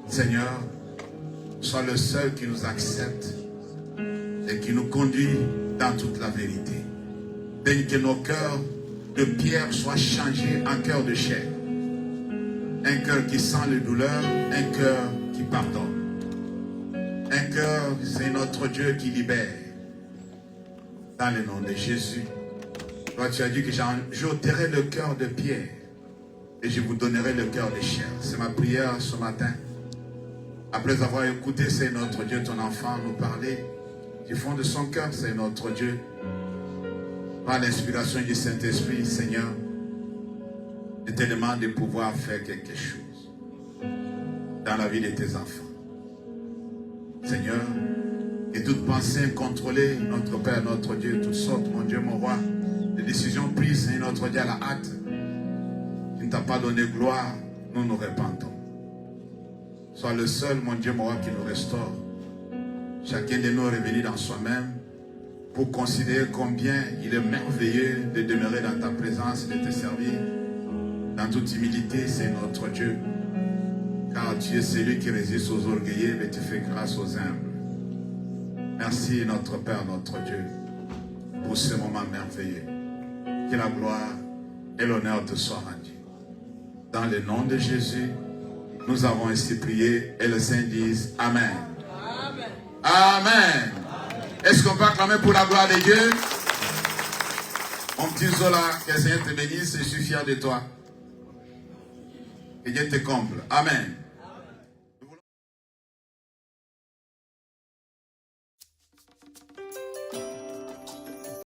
Seigneur, sois le seul qui nous accepte et qui nous conduit dans toute la vérité. Daigne que nos cœurs de pierre soient changés en cœur de chair. Un cœur qui sent les douleurs, un cœur qui pardonne. Un cœur, c'est notre Dieu qui libère. Dans le nom de Jésus. Toi, tu as dit que j'ôterai le cœur de pierre et je vous donnerai le cœur de chair. C'est ma prière ce matin. Après avoir écouté, c'est notre Dieu, ton enfant, nous parler du fond de son cœur, c'est notre Dieu. Par l'inspiration du Saint-Esprit, Seigneur, je te demande de pouvoir faire quelque chose dans la vie de tes enfants. Seigneur, et toute pensée incontrôlée, notre Père, notre Dieu, toutes sortes, mon Dieu, mon roi, les décisions prises, Seigneur, notre Dieu, à la hâte, qui ne t'a pas donné gloire, nous nous repentons. Sois le seul, mon Dieu, mon roi, qui nous restaure. Chacun de nous est revenu dans soi-même pour considérer combien il est merveilleux de demeurer dans ta présence et de te servir. Dans toute humilité, c'est notre Dieu. Car tu es celui qui résiste aux orgueilleux, mais tu fais grâce aux humbles. Merci notre Père, notre Dieu, pour ce moment merveilleux. Que la gloire et l'honneur te soient rendus. Dans le nom de Jésus, nous avons ainsi prié et le Saint dise Amen. Amen. Amen. Est-ce qu'on peut acclamer pour la gloire de Dieu? Mon petit Zola, que le Seigneur te bénisse, je suis fier de toi. Que Dieu te comble. Amen.